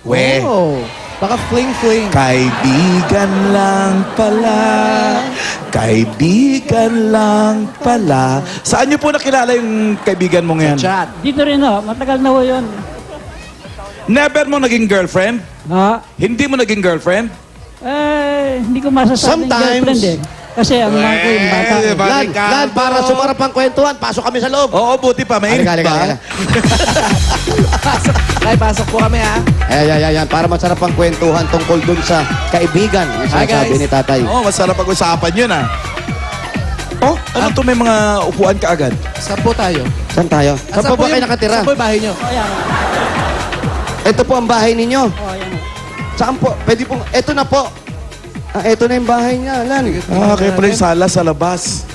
We. Oh, baka fling-fling. Kaibigan lang pala. Kaibigan lang pala. Saan nyo po nakilala yung kaibigan mo ngayon? Chat. Dito rin ho. Matagal na ho yun. Never mo naging girlfriend? Ha? Hindi mo naging girlfriend? Hindi ko masasabing Sometimes. girlfriend eh. Kasi ang mga ko yung bata. Lan, para sumarap ang kwentuhan, pasok kami sa loob. Oo, buti pa. Mainit Halika, ba? halika. Ay, pasok po kami ha. Ayan. Para masarap ang kwentuhan tungkol dun sa kaibigan. Ang Hi, sinasabi guys. ni tatay. Oo, masarap pag-usapan yun Oh, ano to, may mga upuan ka agad? Saan po tayo? Saan tayo? Saan po ba kayo nakatira? Saan po yung bahay nyo? Ito po ang bahay ninyo. Oh, ayan ho. Saan po? Pwede pong, ito na po. Ito na yung bahay niya, Lan. Kaya pala yung sala sa labas.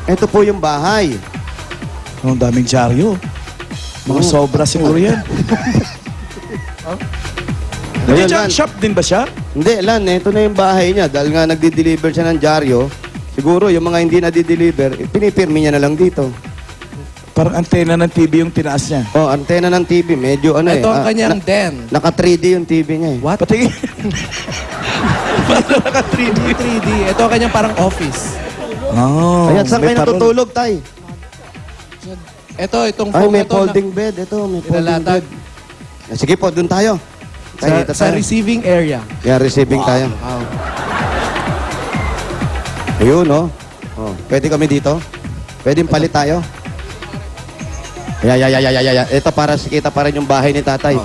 Ito po yung bahay. Ang daming dyaryo. Mga sobra siguro yan. Ayun, Nag-junk Lan. shop din ba siya? Hindi, Lan, ito na yung bahay niya. Dahil nga nagdi-deliver siya ng dyaryo, siguro yung mga hindi nadi-deliver, pinipirmi niya na lang dito. Parang antena ng TV yung tinaas niya. Oh, antena ng TV, medyo ano Ito ang kanyang den. Naka 3D yung TV niya eh. What? Patingin. Parang naka 3D. 3D. Ito ang kanyang parang office. Oh, Ayan, saan kayo natutulog, tay? Ito, itong Ay, foam may ito. folding bed. Ito, may folding Nilalatag. bed. Sige po, dun tayo. Tayo, dito Sa tayo. receiving area. Yan, receiving tayo. Wow. Ayun, oh. Pwede kami dito? Pwede palit tayo? Ayan. Ito para sikita pa rin yung bahay ni tatay.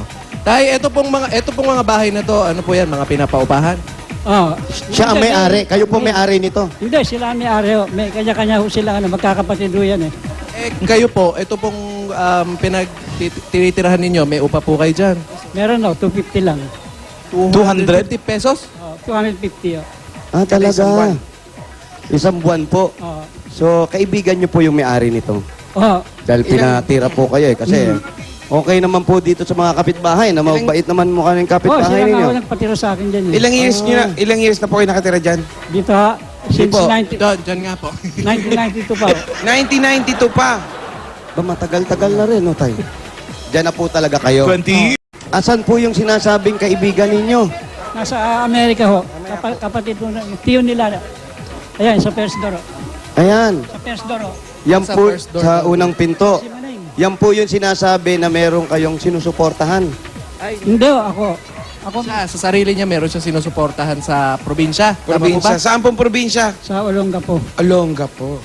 Tay, ito pong mga bahay na to, ano po yan, mga pinapaupahan? Oh. Siya ang may-ari. Kayo po may-ari nito. Hindi, sila ang may-ari ho. May kanya-kanya ho sila, magkakapatid ho yan eh. Eh, kayo po, ito pong tinitirahan ninyo, may upa po kayo dyan. Meron ho, 250 lang. 200? 50 pesos? 250 ho. Talaga. Isang buwan po. Oh. So, kaibigan niyo po yung may-ari nito. Oh. Dahil pinatira po kayo eh. Kasi okay naman po dito sa mga kapitbahay na mabait naman mukha ng Oh, kapitbahay sila nga ninyo. ho nagpatira sa akin dyan eh. Ilang years na po kayo nakatira dyan? Dito ha, since po. Dyan nga po. 1992 pa ho. 1992 pa. Ba, matagal-tagal na rin, no, tay? Diyan na po talaga kayo. 20? Asan po yung sinasabing kaibigan ninyo? Nasa Amerika ho. Kapatid ko, tiyo nila. Ayan, sa first door ho. Ayan. Sa first door ho. Yan Sa po first door sa daw. unang pinto. Si Maneng. Yan po yung sinasabi na meron kayong sinusuportahan. Hindi ho, ako. Ako Sa sarili niya, meron siya sinusuportahan sa probinsya. Tama po Probinsya. ba? Saan pong probinsya? sa Olongapo. Olongapo.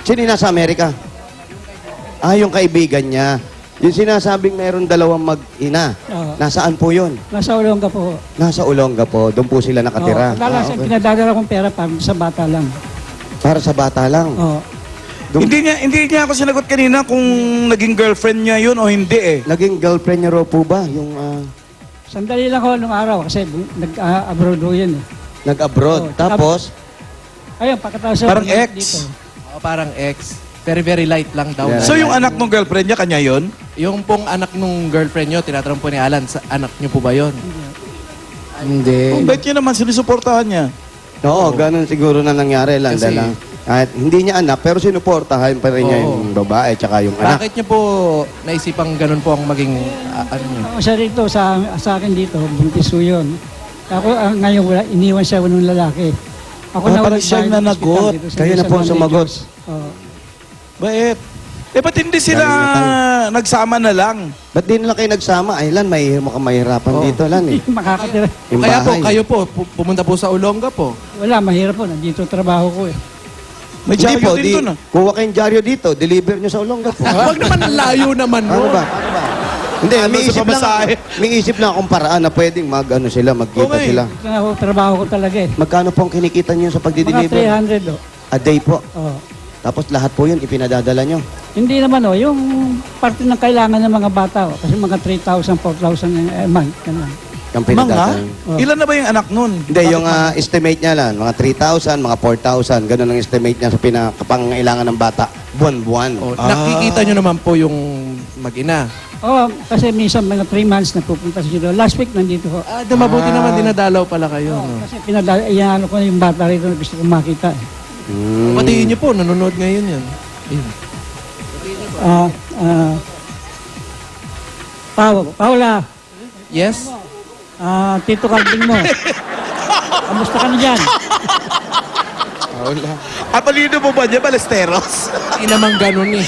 Sino yung nasa Amerika? Yung kaibigan niya. Yung sinasabing meron dalawang mag-ina. Oo. Nasaan po yun? Nasa Olongapo. Nasa Olongapo. Doon po sila nakatira. Okay. Pinadadala kong pera para sa bata lang. Para sa bata lang. Oo. Hindi niya ako sinagot kanina kung naging girlfriend niya yun o hindi eh. Naging girlfriend niya raw po ba? Yung Sandali lang ako nung araw kasi nag-abroad ho yun eh. nag-abroad. Oo, Tapos, Ayun, pagkatapos Parang bumalik ex. Parang ex. Very, very light lang daw. Yeah. So yung anak ng girlfriend niya, kanya yun? Yung pong anak nung girlfriend nyo, tinatanong po ni Alan, sa anak nyo po ba yun? hindi. Kung bet niya naman, sinusuportahan niya. Oo, ganun siguro na nangyari lang. Kasi- Lang. Kahit hindi niya anak, pero sinuportahan pa rin niya Oo. yung babae tsaka yung anak. Bakit nyo po naisipang ganun po ang maging ano nyo? Ako siya rito, sa akin dito, buntis ho yun. Ako ngayon, iniwan siya ng lalaki. Ako Parang siyang nanagot. Kayo na po ang sumagot. Oo. Bait. Eh, ba't hindi sila nagsama na lang? Ba't di na lang kayo nagsama? Ay, Lan, mahirapan dito, Lan. Eh. Makakatira. Yung Kaya po, bahay. kayo po, pumunta po sa Olonga po. Wala, mahirap po. Nandito trabaho ko eh. May Hindi dyaryo po, din doon ah. kuha kayong dyaryo dito, deliver nyo sa Olonga po. Huwag naman layo naman Ano mo. ba? Hindi, Ano may sa isip lang, pamasahe? may isip lang akong paraan na pwedeng sila, magkita Okay. sila. Ako, trabaho ko talaga eh. Magkano po ang kinikita nyo sa Mga pagdi-deliver? 300 oh. A day po. Oo. Tapos lahat po yun, ipinadadala nyo. Hindi naman oh, yung parte ng kailangan ng mga bata oh. Kasi mga 3,000, 4,000 a month. Ganun. Yung pinadadala. Mga? Ilan na ba yung anak nun? Hindi, yung estimate niya lang, mga 3,000, mga 4,000, ganun ang estimate niya sa pinakapangailangan ng bata. Buwan-buwan. O, nakikita nyo naman po yung mag-ina. Oo, kasi minsan mga 3 months nagpupunta sila. Last week nandito ko. Mabuti naman dinadalaw pala kayo. No? Kasi iyan ko na yung bata rito na gusto kong makita. Eh. Patiin nyo po, nanonood ngayon yan. Ayun. Paula, Yes? Tito Calvin mo. Kamusta ka na dyan? Apelido mo ba niya, Balesteros? Hindi naman ganun eh.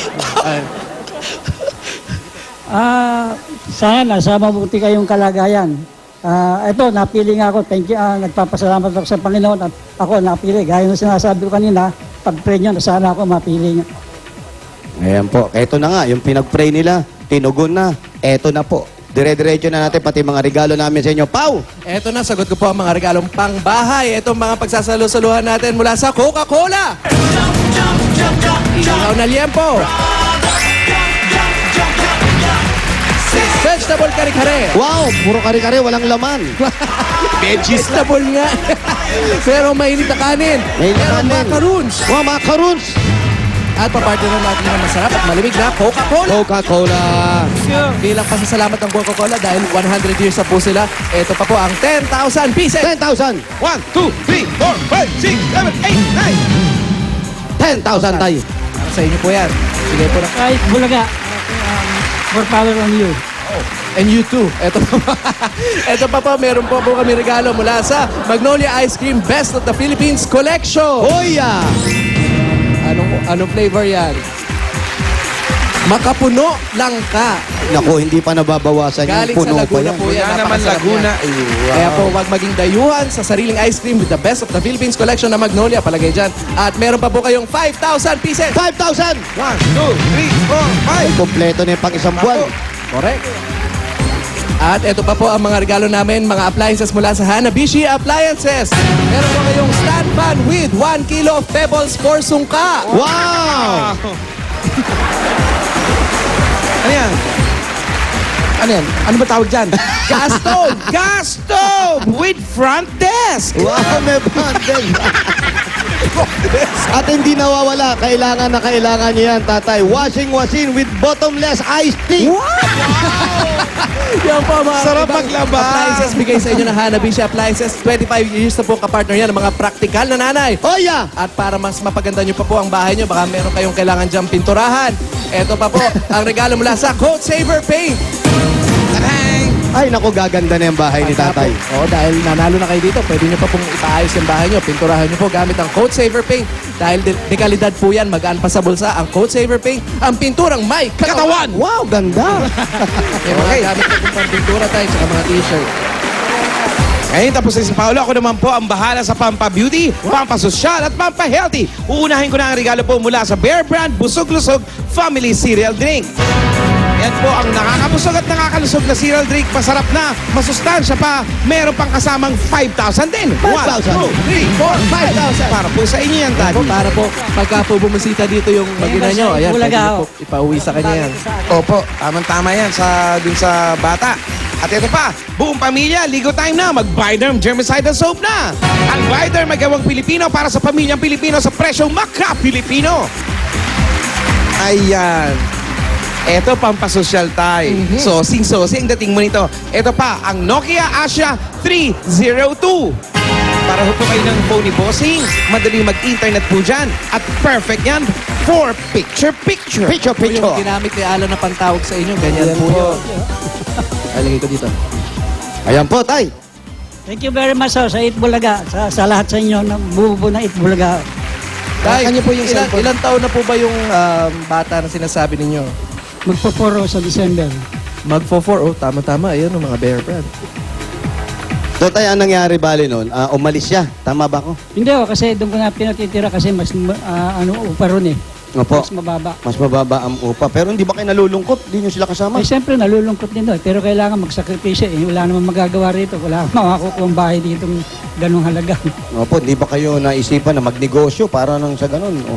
Sana nasa mabuti kayong kalagayan. Ito, napili nga ako. Thank you. Nagpapasalamat ako sa Panginoon at ako napili. Gaya ng sinasabi ko kanina, pag-pray nyo, sana ako mapili nyo. Ayan po. Eto na nga, yung pinag-pray nila, tinugon na. Eto na po. Dire-diretso na natin pati mga regalo namin sa inyo. Pau! Eto na, sagot ko po ang mga regalong pangbahay. Ito ang mga pagsasalo-saluhan natin mula sa Coca-Cola. Ilaw na liempo. Vegetable kare-kare. Wow! Puro kare-kare, walang laman. Vegetable nga. Pero mainit na kanin. May Pero laman. macaroons. Wow, macaroons! At paparte na natin ng masarap at malamig na Coca-Cola. Coca-Cola. Bilang pasasalamat ng Coca-Cola dahil 100 years na po sila. Ito pa po ang 10,000 pieces. 10,000! 1, 2, 3, 4, 5, 6, 7, 8, 9. 10,000 tayo. Para sa inyo po yan. Sige po na. Kahit Bulaga, more power on you. And you too. Ito pa, ito pa po, meron po kami regalo mula sa Magnolia Ice Cream Best of the Philippines Collection. Hoya! Anong flavor yan? Makapuno lang ka. Naku, hindi pa nababawasan Galing yung puno sa pa Laguna yan. po yan. Wala naman Napakasarap Laguna. yan. Wow. Kaya po, wag maging dayuhan sa sariling ice cream with the Best of the Philippines Collection na Magnolia. Palagay dyan. At meron pa po kayong 5,000 pieces. 5,000! 1, 2, 3, 4, Ay, kompleto na yung pang isang buwan. Correct. At ito pa po ang mga regalo namin, mga appliances mula sa Hanabishi Appliances. Meron po kayong stand fan with 1 kilo of pebbles for sungka. Wow! Ano yan? Ano yan? Ano ba tawag dyan? Gas stove! Gas stove with front desk! Wow, may bundle. At hindi nawawala, kailangan na kailangan niyo yan, tatay. Washing machine with bottomless iced tea. Yan po mga Sarap ibang maglaba. appliances bigay sa inyo ng Hanabishi Appliances. 25 years na po kapartner yan ng mga praktikal na nanay. Oh yeah! At para mas mapaganda nyo pa po ang bahay nyo, baka meron kayong kailangan diyang pinturahan. Ito pa po ang regalo mula sa Coat Saver Paint. Ay, naku, gaganda na yung bahay ni tatay. Oo, dahil nanalo na kayo dito, pwede nyo pa pong ipaayos yung bahay nyo. Pinturahan nyo po gamit ang Coat Saver Paint. Dahil de kalidad po yan, magaan pa sa bulsa ang Coat Saver Paint. Ang pinturang may katawan. Wow, ganda. May mga gamit na pong pintura tayo, saka mga t-shirt. Ngayon tapos na si Paolo, ako naman po ang bahala sa Pampa-Beauty, Pampa-Sosyal at Pampa-Healthy. Uunahin ko na ang regalo po mula sa Bear Brand Busog-Lusog Family Cereal Drink. Yan po ang nakakabusog at nakakalusog na cereal drink. Masarap na, masustansya pa. Meron pang kasamang 5,000 din. 5,000. 1, 2, 3, 4, 5,000. Para po sa inyo yan, Daddy. Para po, pagka po bumisita dito yung magina nyo, ayan, pwede nyo po ipauwi sa kanya yan. Opo, tamang-tama yan dun sa bata. At ito pa, buong pamilya, ligo time na, mag-Bioderm Germicidal Soap na. Ang Bioderm magawang Pilipino para sa pamilyang Pilipino sa presyong maka-Pilipino. Ayan. Ito, pampasosyal tayo. Sosing-sosing ang dating mo nito. Ito pa, ang Nokia Asha 302. Para po kayo ng phone ni Bossing, madaling mag-internet po dyan. At perfect yan for picture-picture. Ito yung ginamit ni Alan na pantawag sa inyo, ganyan po yun. Alagay ko dito. Ayan po, Tay. Thank you very much sa Itbulaga, sa lahat sa inyo na bubuo na Itbulaga. Tay, Kanya po yung cellphone. ilan taon na po ba yung bata na sinasabi ninyo? Magpo-4 sa December. Magfo-4. Oh, tama-tama. Ayun, ang mga Bear Brand. So, Tay, ang nangyari bali noon, umalis siya. Tama ba ako? Hindi kasi doon ko na pinatitira kasi mas upa ron eh. Opo. Mas mababa. Mas mababa ang upa. Pero hindi ba kayo nalulungkot? Hindi nyo sila kasama? Eh, siyempre, nalulungkot din doon. Pero kailangan magsakripisyo eh. Wala namang magagawa rito. Wala akong makakukuha ang bahay dito ng ganung halaga. Opo, hindi ba kayo naisipan na magnegosyo para nang sa ganun? Oh.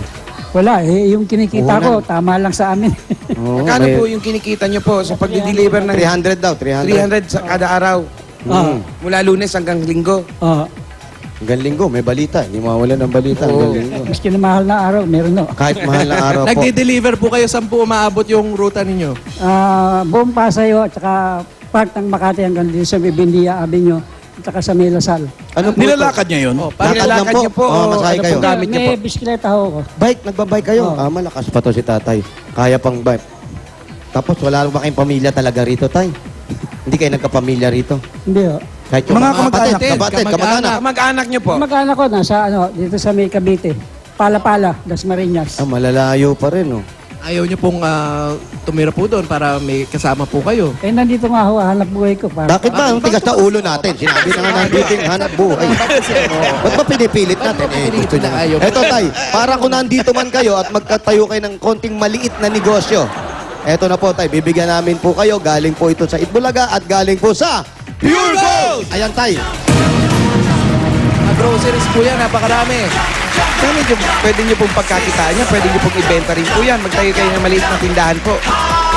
Wala eh. Yung kinikita ko, tama lang sa amin. Oh, Magkano po yung kinikita nyo po sa pag-deliver ng 300 daw, 300. 300 sa kada araw? Mula Lunes hanggang Linggo. Hanggang Linggo, may balita. Hindi mawala ng balita hanggang Linggo. Maski na mahal na araw, meron no. Kahit mahal na araw po. Nagde-deliver po kayo, saan po umaabot yung ruta ninyo? Buong Pasayo at saka part ng Makati hanggang dito sa Bibindia Avenue at saka sa May Lasal. Ano po Nilalakad niya yun? Nilalakad niyo po. Masahe kayo. Gamit may bisikleta ho ko. Bike, nagbabike kayo. Malakas pa to si tatay. Kaya pang bike. Tapos wala ba kayong pamilya talaga rito, tay? Hindi kayo nagkapamilya rito? Hindi ho. Kahit yung Mga kamag-anak. kapatid, kamag-anak. Kamag-anak nyo po? Mag-anak ko nasa dito sa May Cavite. Pala-pala, Dasmariñas. Malalayo pa rin, oh. Ayaw nyo pong tumira po doon para may kasama po kayo. Eh, nandito nga ho, hanap buhay ko. Bakit ba? Ang tigas na ulo natin. Sinabi na nga nandito yung hanap buhay. Ba't ba pinipilit natin? Gusto niya. Eto, tay, para kung nandito man kayo at magkatayo kayo ng konting maliit na negosyo, eto na po, tay, bibigyan namin po kayo. Galing po ito sa Itbulaga at galing po sa Pure Gold! Ayan, tay. Mga groceries po yan, napakarami. Pwede nyo pong pagkakitaan niya, pwede nyo pong ibenta rin po yan. Magtayo kayo ng maliit na tindahan po.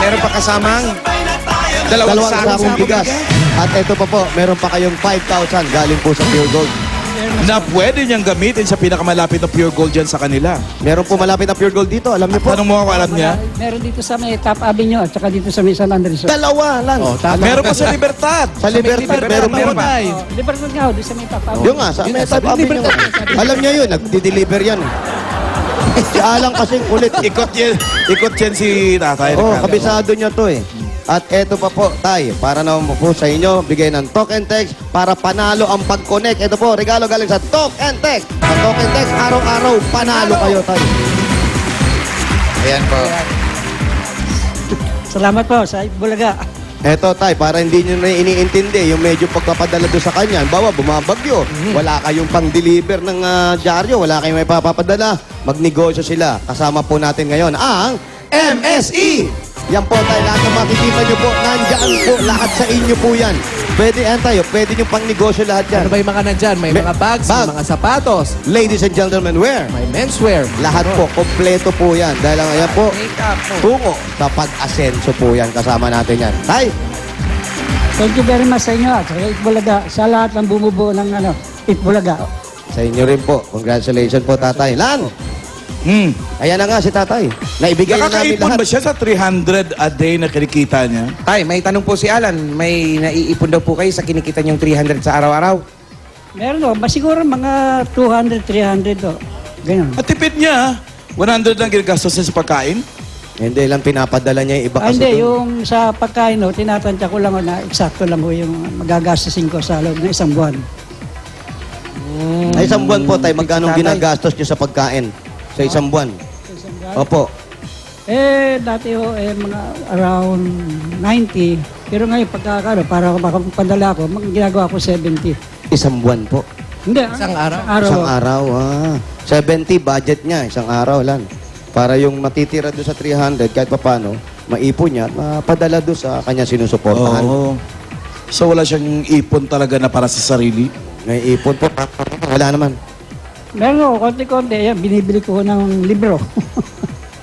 Meron pa kasamang dalawang sakong bigas. At ito pa po, meron pa kayong 5,000 galing po sa Pure Gold. Na pwede niyang gamitin sa pinakamalapit na Pure Gold dyan sa kanila. Meron po malapit na Pure Gold dito, alam niyo po. Tanong mo ako, alam niya? Meron dito sa May Top Avenue at saka dito sa May San Andres. Dalawa lang. Meron pa sa Libertad. Sa Libertad, meron pa. Libertad nga ho, dito sa May Top Avenue. Yung nga, sa Metap Avenue. Alam niya yun, nagdi-deliver yan. Si Alang kasing kulit. Ikot yan si tatay. Oo, kabisado niya to eh. At eto pa po, tay, para naman po sa inyo, bigay ng Talk and Text para panalo ang pag-connect. Ito po, regalo galing sa Talk and Text. Sa Talk and Text, araw-araw, panalo kayo, tay. Ayan po. Salamat po sa Itbulaga. Eto, tay, para hindi nyo na iniintindi, yung medyo pagpapadala doon sa kanya, bawa, bumabagyo, wala kayong pang-deliver ng dyaryo, wala kayong may papapadala, magnegosyo sila. Kasama po natin ngayon ang MSE! Yan po tayo, lahat ng makikita nyo po, nandyan po, lahat sa inyo po yan. Pwede yan tayo, pwede nyo pang negosyo lahat yan. Ano ba yung mga nandyan? May mga bags, may mga sapatos, Ladies and gentlemen, wear. may menswear. Lahat po, kompleto po yan. Dahil ang ayan po, tungo sa pag-asenso po yan. Kasama natin yan. Tay, Thank you very much sa inyo at sa Itbulaga. Sa lahat ng bumubuo ng Itbulaga. sa inyo rin po. Congratulations po, tatay. Lan! Ayan na nga si tatay. Naibigay na namin Nakakaipon lahat. ba siya sa 300 a day na kinikita niya? Tay, may tanong po si Alan. May naiipon daw po kayo sa kinikita niyong 300 sa araw-araw? Meron o, siguro mga 200, 300 o. Ganyan. At tipid niya, 100 lang ginagastos niya sa pagkain? Hindi lang pinapadala niya yung iba kasi. Hindi, doon. yung sa pagkain o, tinatansya ko lang o na eksakto lang o yung magagastusin ko sa loob ng isang buwan. Ay, isang buwan po tayo, magkano ginagastos niyo sa pagkain? Sa isang buwan? Opo. Eh, dati ho, mga around 90. Pero ngayon, pagkakano, para makapagpadala ko, ginagawa ko 70. Isang buwan po. Hindi, Isang araw. Isang araw, 70 budget niya, isang araw lang. Para yung matitira doon sa 300, kahit papano, maipon niya, mapadala doon sa kanya sinusuportahan. Oo. So wala siyang ipon talaga na para sa sarili? May ipon po. Wala naman. meron ako, konti-konti. Yan, binibili ko ng libro.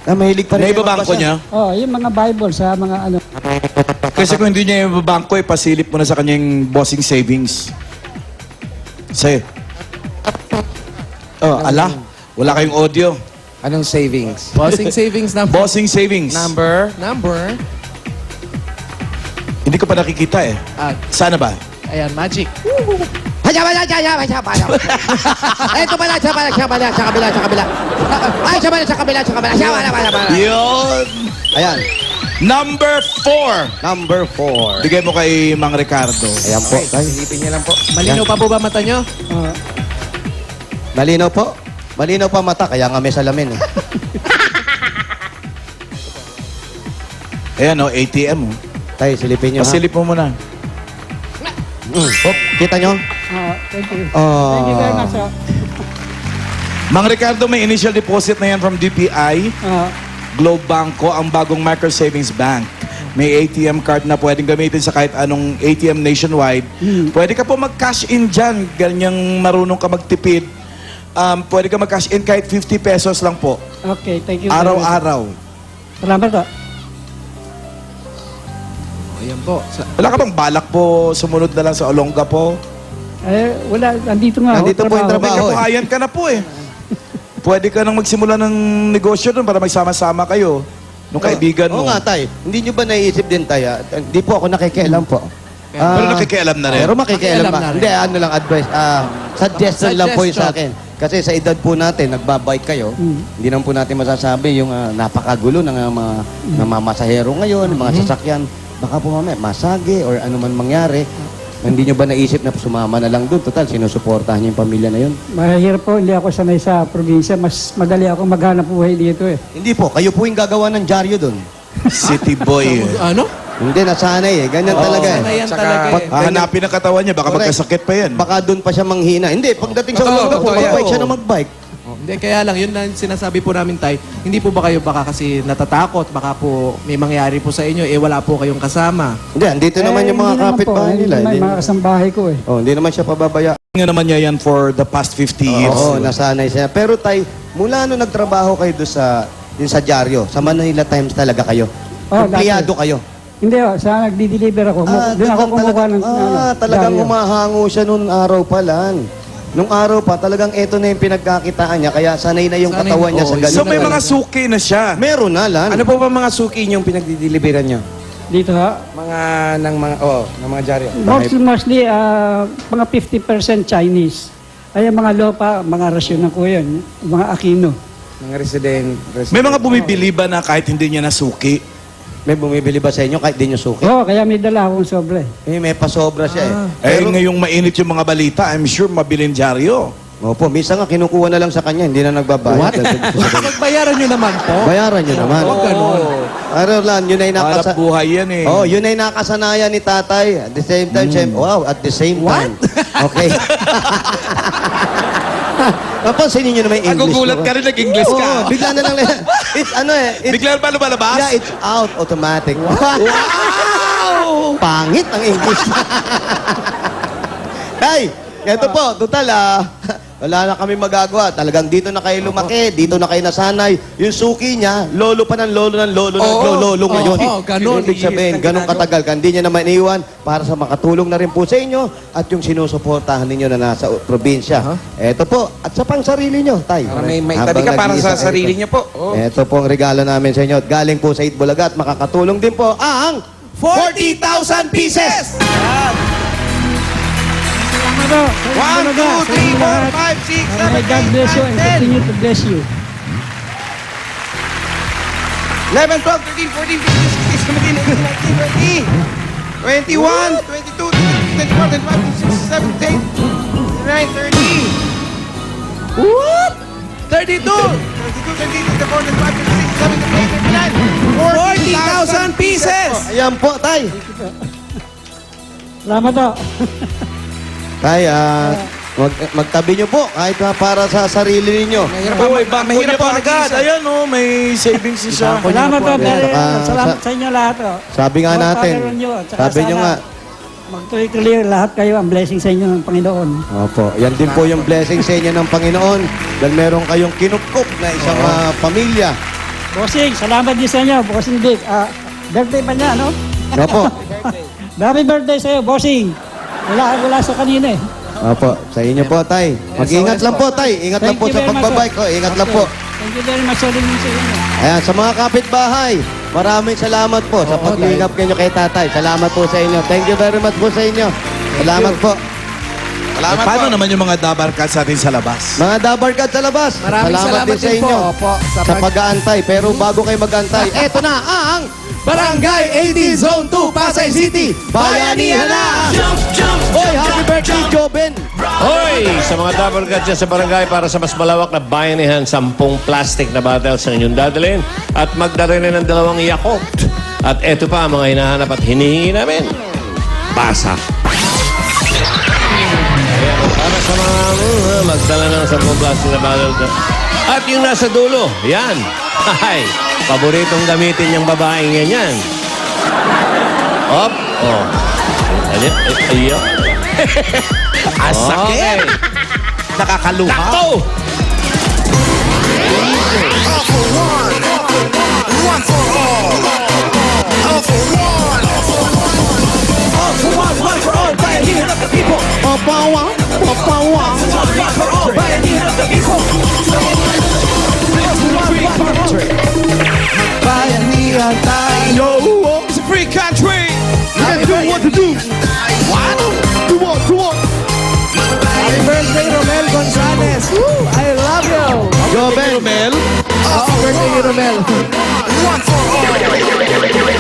Mahilig pa rin. Naibabangko niya? Oh, yung mga Bible sa mga ano. Kasi kung hindi niya ibabangko, pasilip mo na sa kanyang bossing savings. Say. Oh, ala. Wala kayong audio. Anong savings? Bossing savings number. Bossing savings. Number. Hindi ko pa nakikita eh. Sana ba? Ayan, magic. Ito pala, sa kabila. Ay, sa kabila. Yun. Ayan. Number 4. Number 4. Bigay mo kay Mang Ricardo. Ayan po. Tay. Silipin niya lang po. Malinaw pa po ba mata nyo? Malinaw po. Malinaw pa mata, kaya nga may salamin. Ayan o, ATM. Tay, silipin nyo ha. Pasilip mo muna. Kita nyo? Thank you. Thank you very much. Mang Ricardo, may initial deposit na yan from DPI. Globe Banco, ang bagong micro savings bank. May ATM card na pwedeng gamitin sa kahit anong ATM nationwide. Pwede ka po mag-cash in dyan. Ganyang marunong ka magtipid. Pwede ka mag-cash in kahit 50 pesos lang po. Okay, thank you. Araw-araw. Salamat po. Ayan po. Wala ka bang balak po sumunod na lang sa Olonga po? Wala, andito nga. Nandito po yung May trabaho. kabuhayan ka na po eh. Pwede ka nang magsimula ng negosyo doon para magsama-sama kayo. Nung kaibigan mo. Oo nga, Tay. Hindi nyo ba naisip din, Tay? Hindi po ako nakikialam po. Pero nakikialam na rin. Pero makikialam Makikialam ba? na rin. Hindi, ano lang, advice. Suggestion lang po yun sa akin. Kasi sa edad po natin, nagbabike kayo, hindi naman po natin masasabi yung napakagulo ng mga namamasahero ngayon, mga sasakyan. Baka po mamaya, masage or ano man mangyari. Hindi nyo ba naisip na sumama na lang doon? Total, sinusuportahan niyo yung pamilya na yun. Mahirap po, hindi ako sanay sa probinsya. Mas madali ako maghanap buhay dito eh. Hindi po, kayo po yung gagawa ng dyaryo doon. City boy. Ano? Hindi, nasanay eh. Ganyan talaga eh. Sanayan talaga eh. Hahanapin ang katawan niya, baka Correct. magkasakit pa yan. Baka doon pa siya manghina. Hindi, pagdating sa ulo po, totoo yan. magbike siya na magbike. Hindi, kaya lang, yun na sinasabi po namin, Tay. Hindi po ba kayo baka kasi natatakot? Baka po may mangyari po sa inyo, wala po kayong kasama. Hindi, andito naman yung mga hindi naman po. kapitbahay nila. Hindi naman mga kasambahay ko eh. Hindi naman siya pababaya. Nga naman niya yan for the past 50 years. Oo, nasanay siya. Pero Tay, mula nung nagtrabaho kayo doon sa dyaryo, sa Manila Times talaga kayo. Empleyado kayo. Hindi sa nagdi-deliver ako. Doon ako kumukuha ng talagang diaryo. humahango siya noong araw pa lang. Nung araw pa, talagang eto na yung pinagkakitaan niya, kaya sanay na yung Sanay- katawan niya sa oo, ganun. So may mga suki na siya. Meron na lang. Ano po ba mga suki yung pinagdideliveran nyo? Dito ha. Ng mga dyaryo. Mostly, mga 50% Chinese. Ay, mga lopa, mga rasyon na ko yun. Mga Aquino. Mga resident. May mga bumibili ba na kahit hindi niya nasuki? May bumibili ba sa inyo kahit di nyo suki? Oo, kaya may dala akong sobre. May pasobra siya Eh, ngayong mainit yung mga balita, I'm sure mabilin dyaryo. Opo, minsan nga kinukuha na lang sa kanya, hindi na nagbabayad. What? Magbayaran nyo naman po. Bayaran nyo naman. Huwag ganun. Pero lang, yun ay Hanap buhay yan eh. Oh, yun ay nakasanayan ni tatay. At the same time, wow, at the same time. Okay. Napansin niyo naman yung English. Nagugulat ko. ka rin, nag-English ka. Oo, bigla na lang. It's ano eh. Bigla ba lumalabas? Yeah, it's out automatic. Wow! Pangit ang English. Hey, eto po, total wala na kami magagawa. Talagang dito na kayo lumaki, dito na kayo nasanay. Yung suki niya, lolo pa ng lolo ng lolo ng lolo ngayon. Oo, ganun. Ibig sabihin, ganun katagal ka. Hindi niya naman iwan para sa makatulong na rin po sa inyo at yung sinusuportahan ninyo na nasa probinsya. Eto po, at sa pang sarili nyo, tay. Para may tabi ka para sa sarili niyo po. Eto po ang regalo namin sa inyo. Galing po sa Itbulaga at makakatulong din po ang 40,000 pieces! 1, 2, 3, 4, 5, 6, 7, May God bless you and continue to bless you. 11, 12, 13, 14, 15, 16, 17, 18, 19, 20, 21, 22, 23, 24, 25, 26, 27, 28, 29, 30. What? 32! 32, 33, 34, 35, 36, 37, 38, 39, 40,000 pieces! Ayan po, tay. Salamat po. Tay, magtabi nyo po kahit para sa sarili ninyo. Mahirap pa agad. Ayan, oh, may savings siya. Salamat po, Pere. Saka- Salamat sa inyo lahat. Oh. Sabi nga Mga natin, Panginoon nyo, at saka sabi nyo sana nga, magtuloy-tuloy lahat kayo ang blessing sa inyo ng Panginoon. opo, yan din po yung blessing sa inyo ng Panginoon dahil meron kayong kinupkup na isang pamilya. Bossing, salamat din sa inyo. Bossing Vic. Birthday pa niya, no? Opo, Happy birthday sa iyo, Bossing. Wala sa kanina eh. opo, sa inyo po, Tay. Mag-ingat lang po, Tay. Ingat lang Thank po you sa very much, pagbabike. sir. Ingat lang Okay. po. Thank you very much sa inyo. Ayan, sa mga kapitbahay, maraming salamat po sa paglingap ninyo kay tatay. Salamat po sa inyo. Thank you very much po sa inyo. Salamat po. Paano naman yung mga dabarkats natin sa labas? Mga dabarkad sa labas, Maraming salamat din sa din po. inyo Opo, sa pag-aantay. Pero bago kayo mag-aantay, eto na ang Barangay 18 Zone 2, Pasay City. Bayanihan na! Hoy, happy birthday, Joben! Hoy! Sa mga double guard dyan sa barangay para sa mas malawak na bayanihan, 10 plastic na bottles ang inyong dadalhin at magdala rin ng 2 Yakult. At eto pa ang mga hinahanap at hinihingi namin. Basa. Ayan, para sa mga magdala ng 10 plastic na bottles. At yung nasa dulo, yan. Ay, paboritong gamitin yung babaeng yan. Op, oh. Ayan. Ang sakit! Nakakaluha. Takto! All for one. One for all. All for one. All for one, one for all, bayanihan of the people. Papawa, papawa. One for all, bayanihan of the people. Bayanihan tayo. It's a free country. You can do what to do. What? Do what? Happy birthday, Romel Gonzalez. Woo, I love you. Joben! Romel. Happy birthday ni Romel. One for all.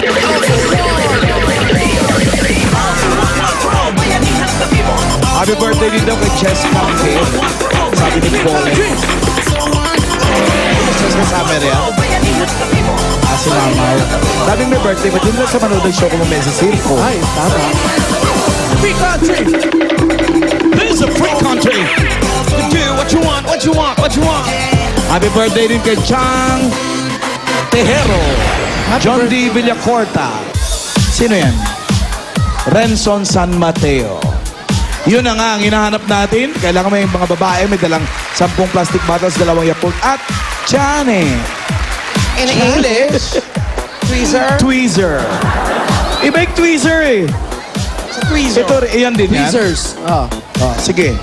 Happy birthday din daw kay Chess County. Sabi ni Paul. Chess kasama rin. Salamat. Sabi may birthday, ba't yun lang sa manood ng show ko mamaya sa circo? Ay, tama. Free country! This is a free country! You do what you want, what you want, what you want! Happy birthday din kay Chang Tejero. John D. Villacorta. Sino yan? Renson San Mateo. Yun na nga ang hinahanap natin. Kailangan may mga babae, may dalang 10 plastic bottles, 2 Yakult at Chane. In English, tweezer. Tweezer. I-make tweezer eh. Sa tweezer. Ito, iyan din yan. Tweezers. Oh. Oh, sige.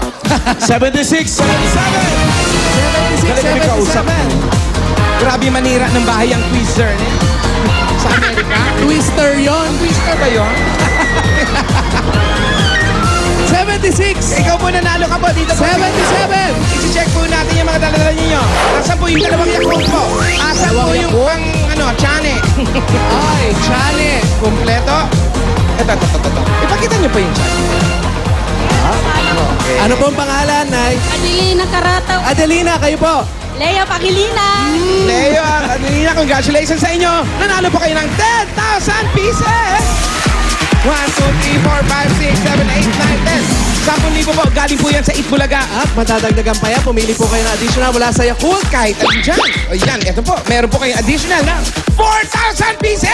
76, 77. Galing kami kausap. Grabe manira ng bahay ang tweezer. Sa Amerika. Twister yon. Twister ba yun? 76. Ikaw po nanalo ka po dito po. 77. I-check po natin yung mga dala-dala ninyo. Asan po yung 2 Yakult po? Asan po yung pang, Chane? Ay, Chane. Kompleto? Ito. Ipakita niyo po yung Chane. Ano pong pangalan, Nay? Adelina Carataw. Adelina, kayo po. Leo Pagilina. Leo, Adelina, congratulations sa inyo. Nanalo po kayo ng 10,000 pieces. 1, 2, 3, 4, 5, 6, 7, 8, 9, 10. 10,000 po. Galing po yan sa Itbulaga. At matadagdagan pa yan. Pumili po kayo ng additional mula sa Yakult. Kahit alin dyan. O yan, ito po. Meron po kayong additional na 4,000 pieces!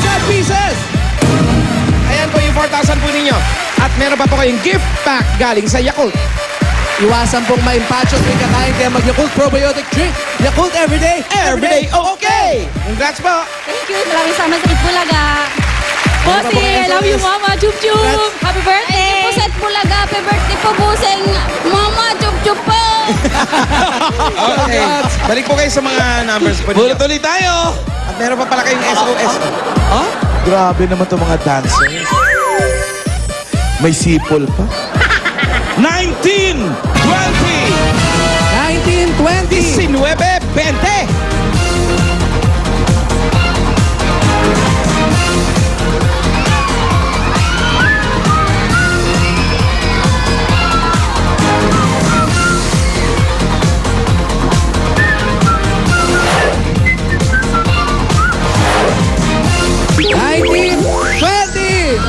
4,000 pieces! Ayan po yung 4,000 po ninyo. At meron pa po kayong gift pack galing sa Yakult. Iwasan pong ma-impacho tuwing kakain kaya mag-Yakult Probiotic Drink. Yakult Everyday. Everyday okay! Congrats po! Thank you. Maraming salamat sa Itbulaga. Bossy, I love you, Mama. Chup chup. Happy birthday. Thank you po sa Itbulaga. Happy birthday po, Buseng. Mama, chup chup po. Okay. Balik po kayo sa mga numbers po ninyo. Bulot ulit tayo. At meron pa pala kayong SOS. Grabe naman itong mga dancers. May sipol pa. 19, 20, 19, 20. 19, 20.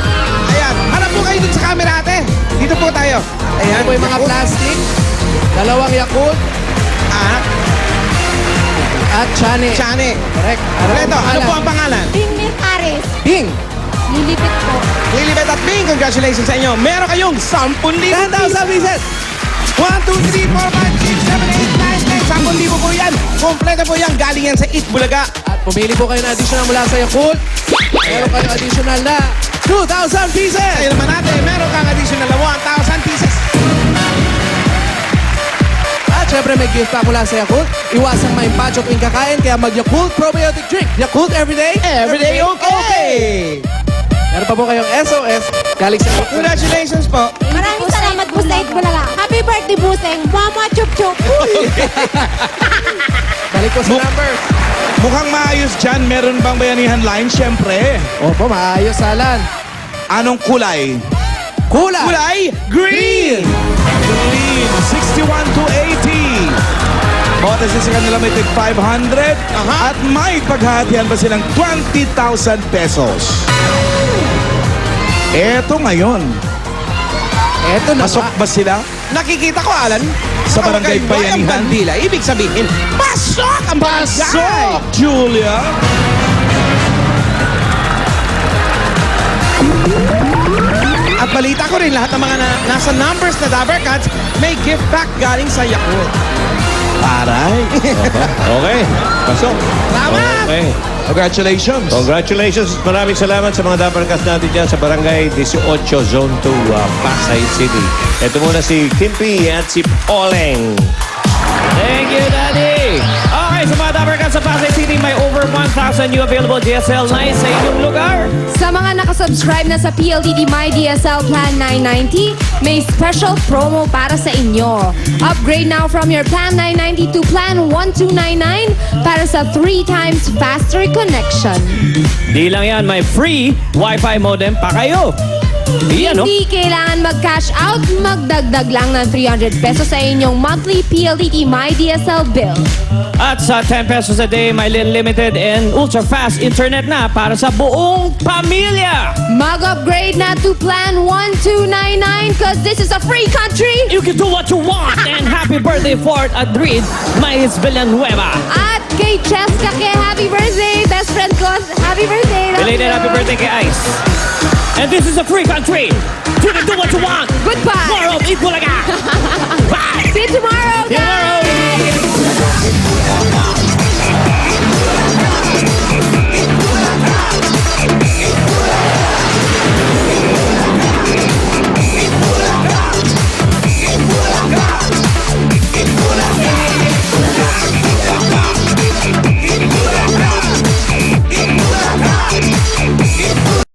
Ayan, harap po kayo dun sa camera, ate. Dito po tayo. tayo. Ayan, Ito po yung mga plastic. Dalawang Yakult. At Chane. Chane. Correct. Kompleto, ano po ang pangalan? Bing Ares. Ping. Lilipit po. Lilibet at Bing, congratulations sa inyo. Meron kayong 10,000 10,000 pieces. 1, 2, 3, 4, 5, 6, 7, 8, 9, 10. 10,000 po yan. Kompleto po yan. Galing yan sa Eat Bulaga. At pumili po kayo ng additional mula sa Yakult. Meron kayong additional na 2,000 pieces. Sa'yo naman natin, meron kang additional na 1,000 pieces. At syempre may gift pack mula sa Yakult. Iwasang maimpacho tuwing kakain, kaya mag-Yakult Probiotic Drink. Yakult everyday. Everyday okay. Meron pa po kayong SOS. Galing sa Yakult. Congratulations po. Maraming salamat po sa Eat Bulaga. Happy birthday, Buseng. Mama Chup Chup. Balik po sa number. Mukhang maayos dyan. Meron bang bayanihan line? Siyempre. Opo, maayos, Alan. Anong kulay? Kulay. Kulay green. Green. 61 to 80. Bawat isa sa kanila may tig 500. At may paghahatian pa silang 20,000 pesos. Eto ngayon. Eto na Pasok ba? ba sila? Nakikita ko, Alan. Sa barangay Nakawagay ang Bayanihan. bandila. Ibig sabihin, pasok ang barangay. Pasok, Julia! At balita ko rin, lahat ng mga nasa numbers na Dabber Cats, may gift pack galing sa Yakult. Aray! Okay, pasok. Salamat! Okay. Congratulations! Congratulations. Maraming salamat sa mga dabarkas natin dyan sa Barangay 18, Zone 2, Pasay City. Ito muna si Kimpi at si Oleng. Thank you, Daddy! Okay, sa mga dabarkas sa Pasay City, may over 1,000 new available DSL lines sa inyong lugar. Sa mga nakasubscribe na sa PLDT My DSL Plan 990, may special promo para sa inyo. Upgrade now from your Plan 990 to Plan 1299 para sa 3 times faster connection. Di lang yan, may free Wi-Fi modem pa kayo. Yan, no? Hindi kailangan mag-cash out, magdagdag lang ng 300 pesos sa inyong monthly PLDT My DSL bill. At sa 10 pesos a day, may limited and ultra-fast internet na para sa buong pamilya. Mag-upgrade na to Plan 1299 because this is a free country. You can do what you want. And happy birthday, Fort Adrid, Maíz Villanueva. At kay Cheska, kay happy birthday, best friend ko, happy birthday. Belated happy birthday kay Ice. And this is a free country. You can do what you want. Goodbye. More of Eat Bulaga. Bye. See you tomorrow, See you tomorrow.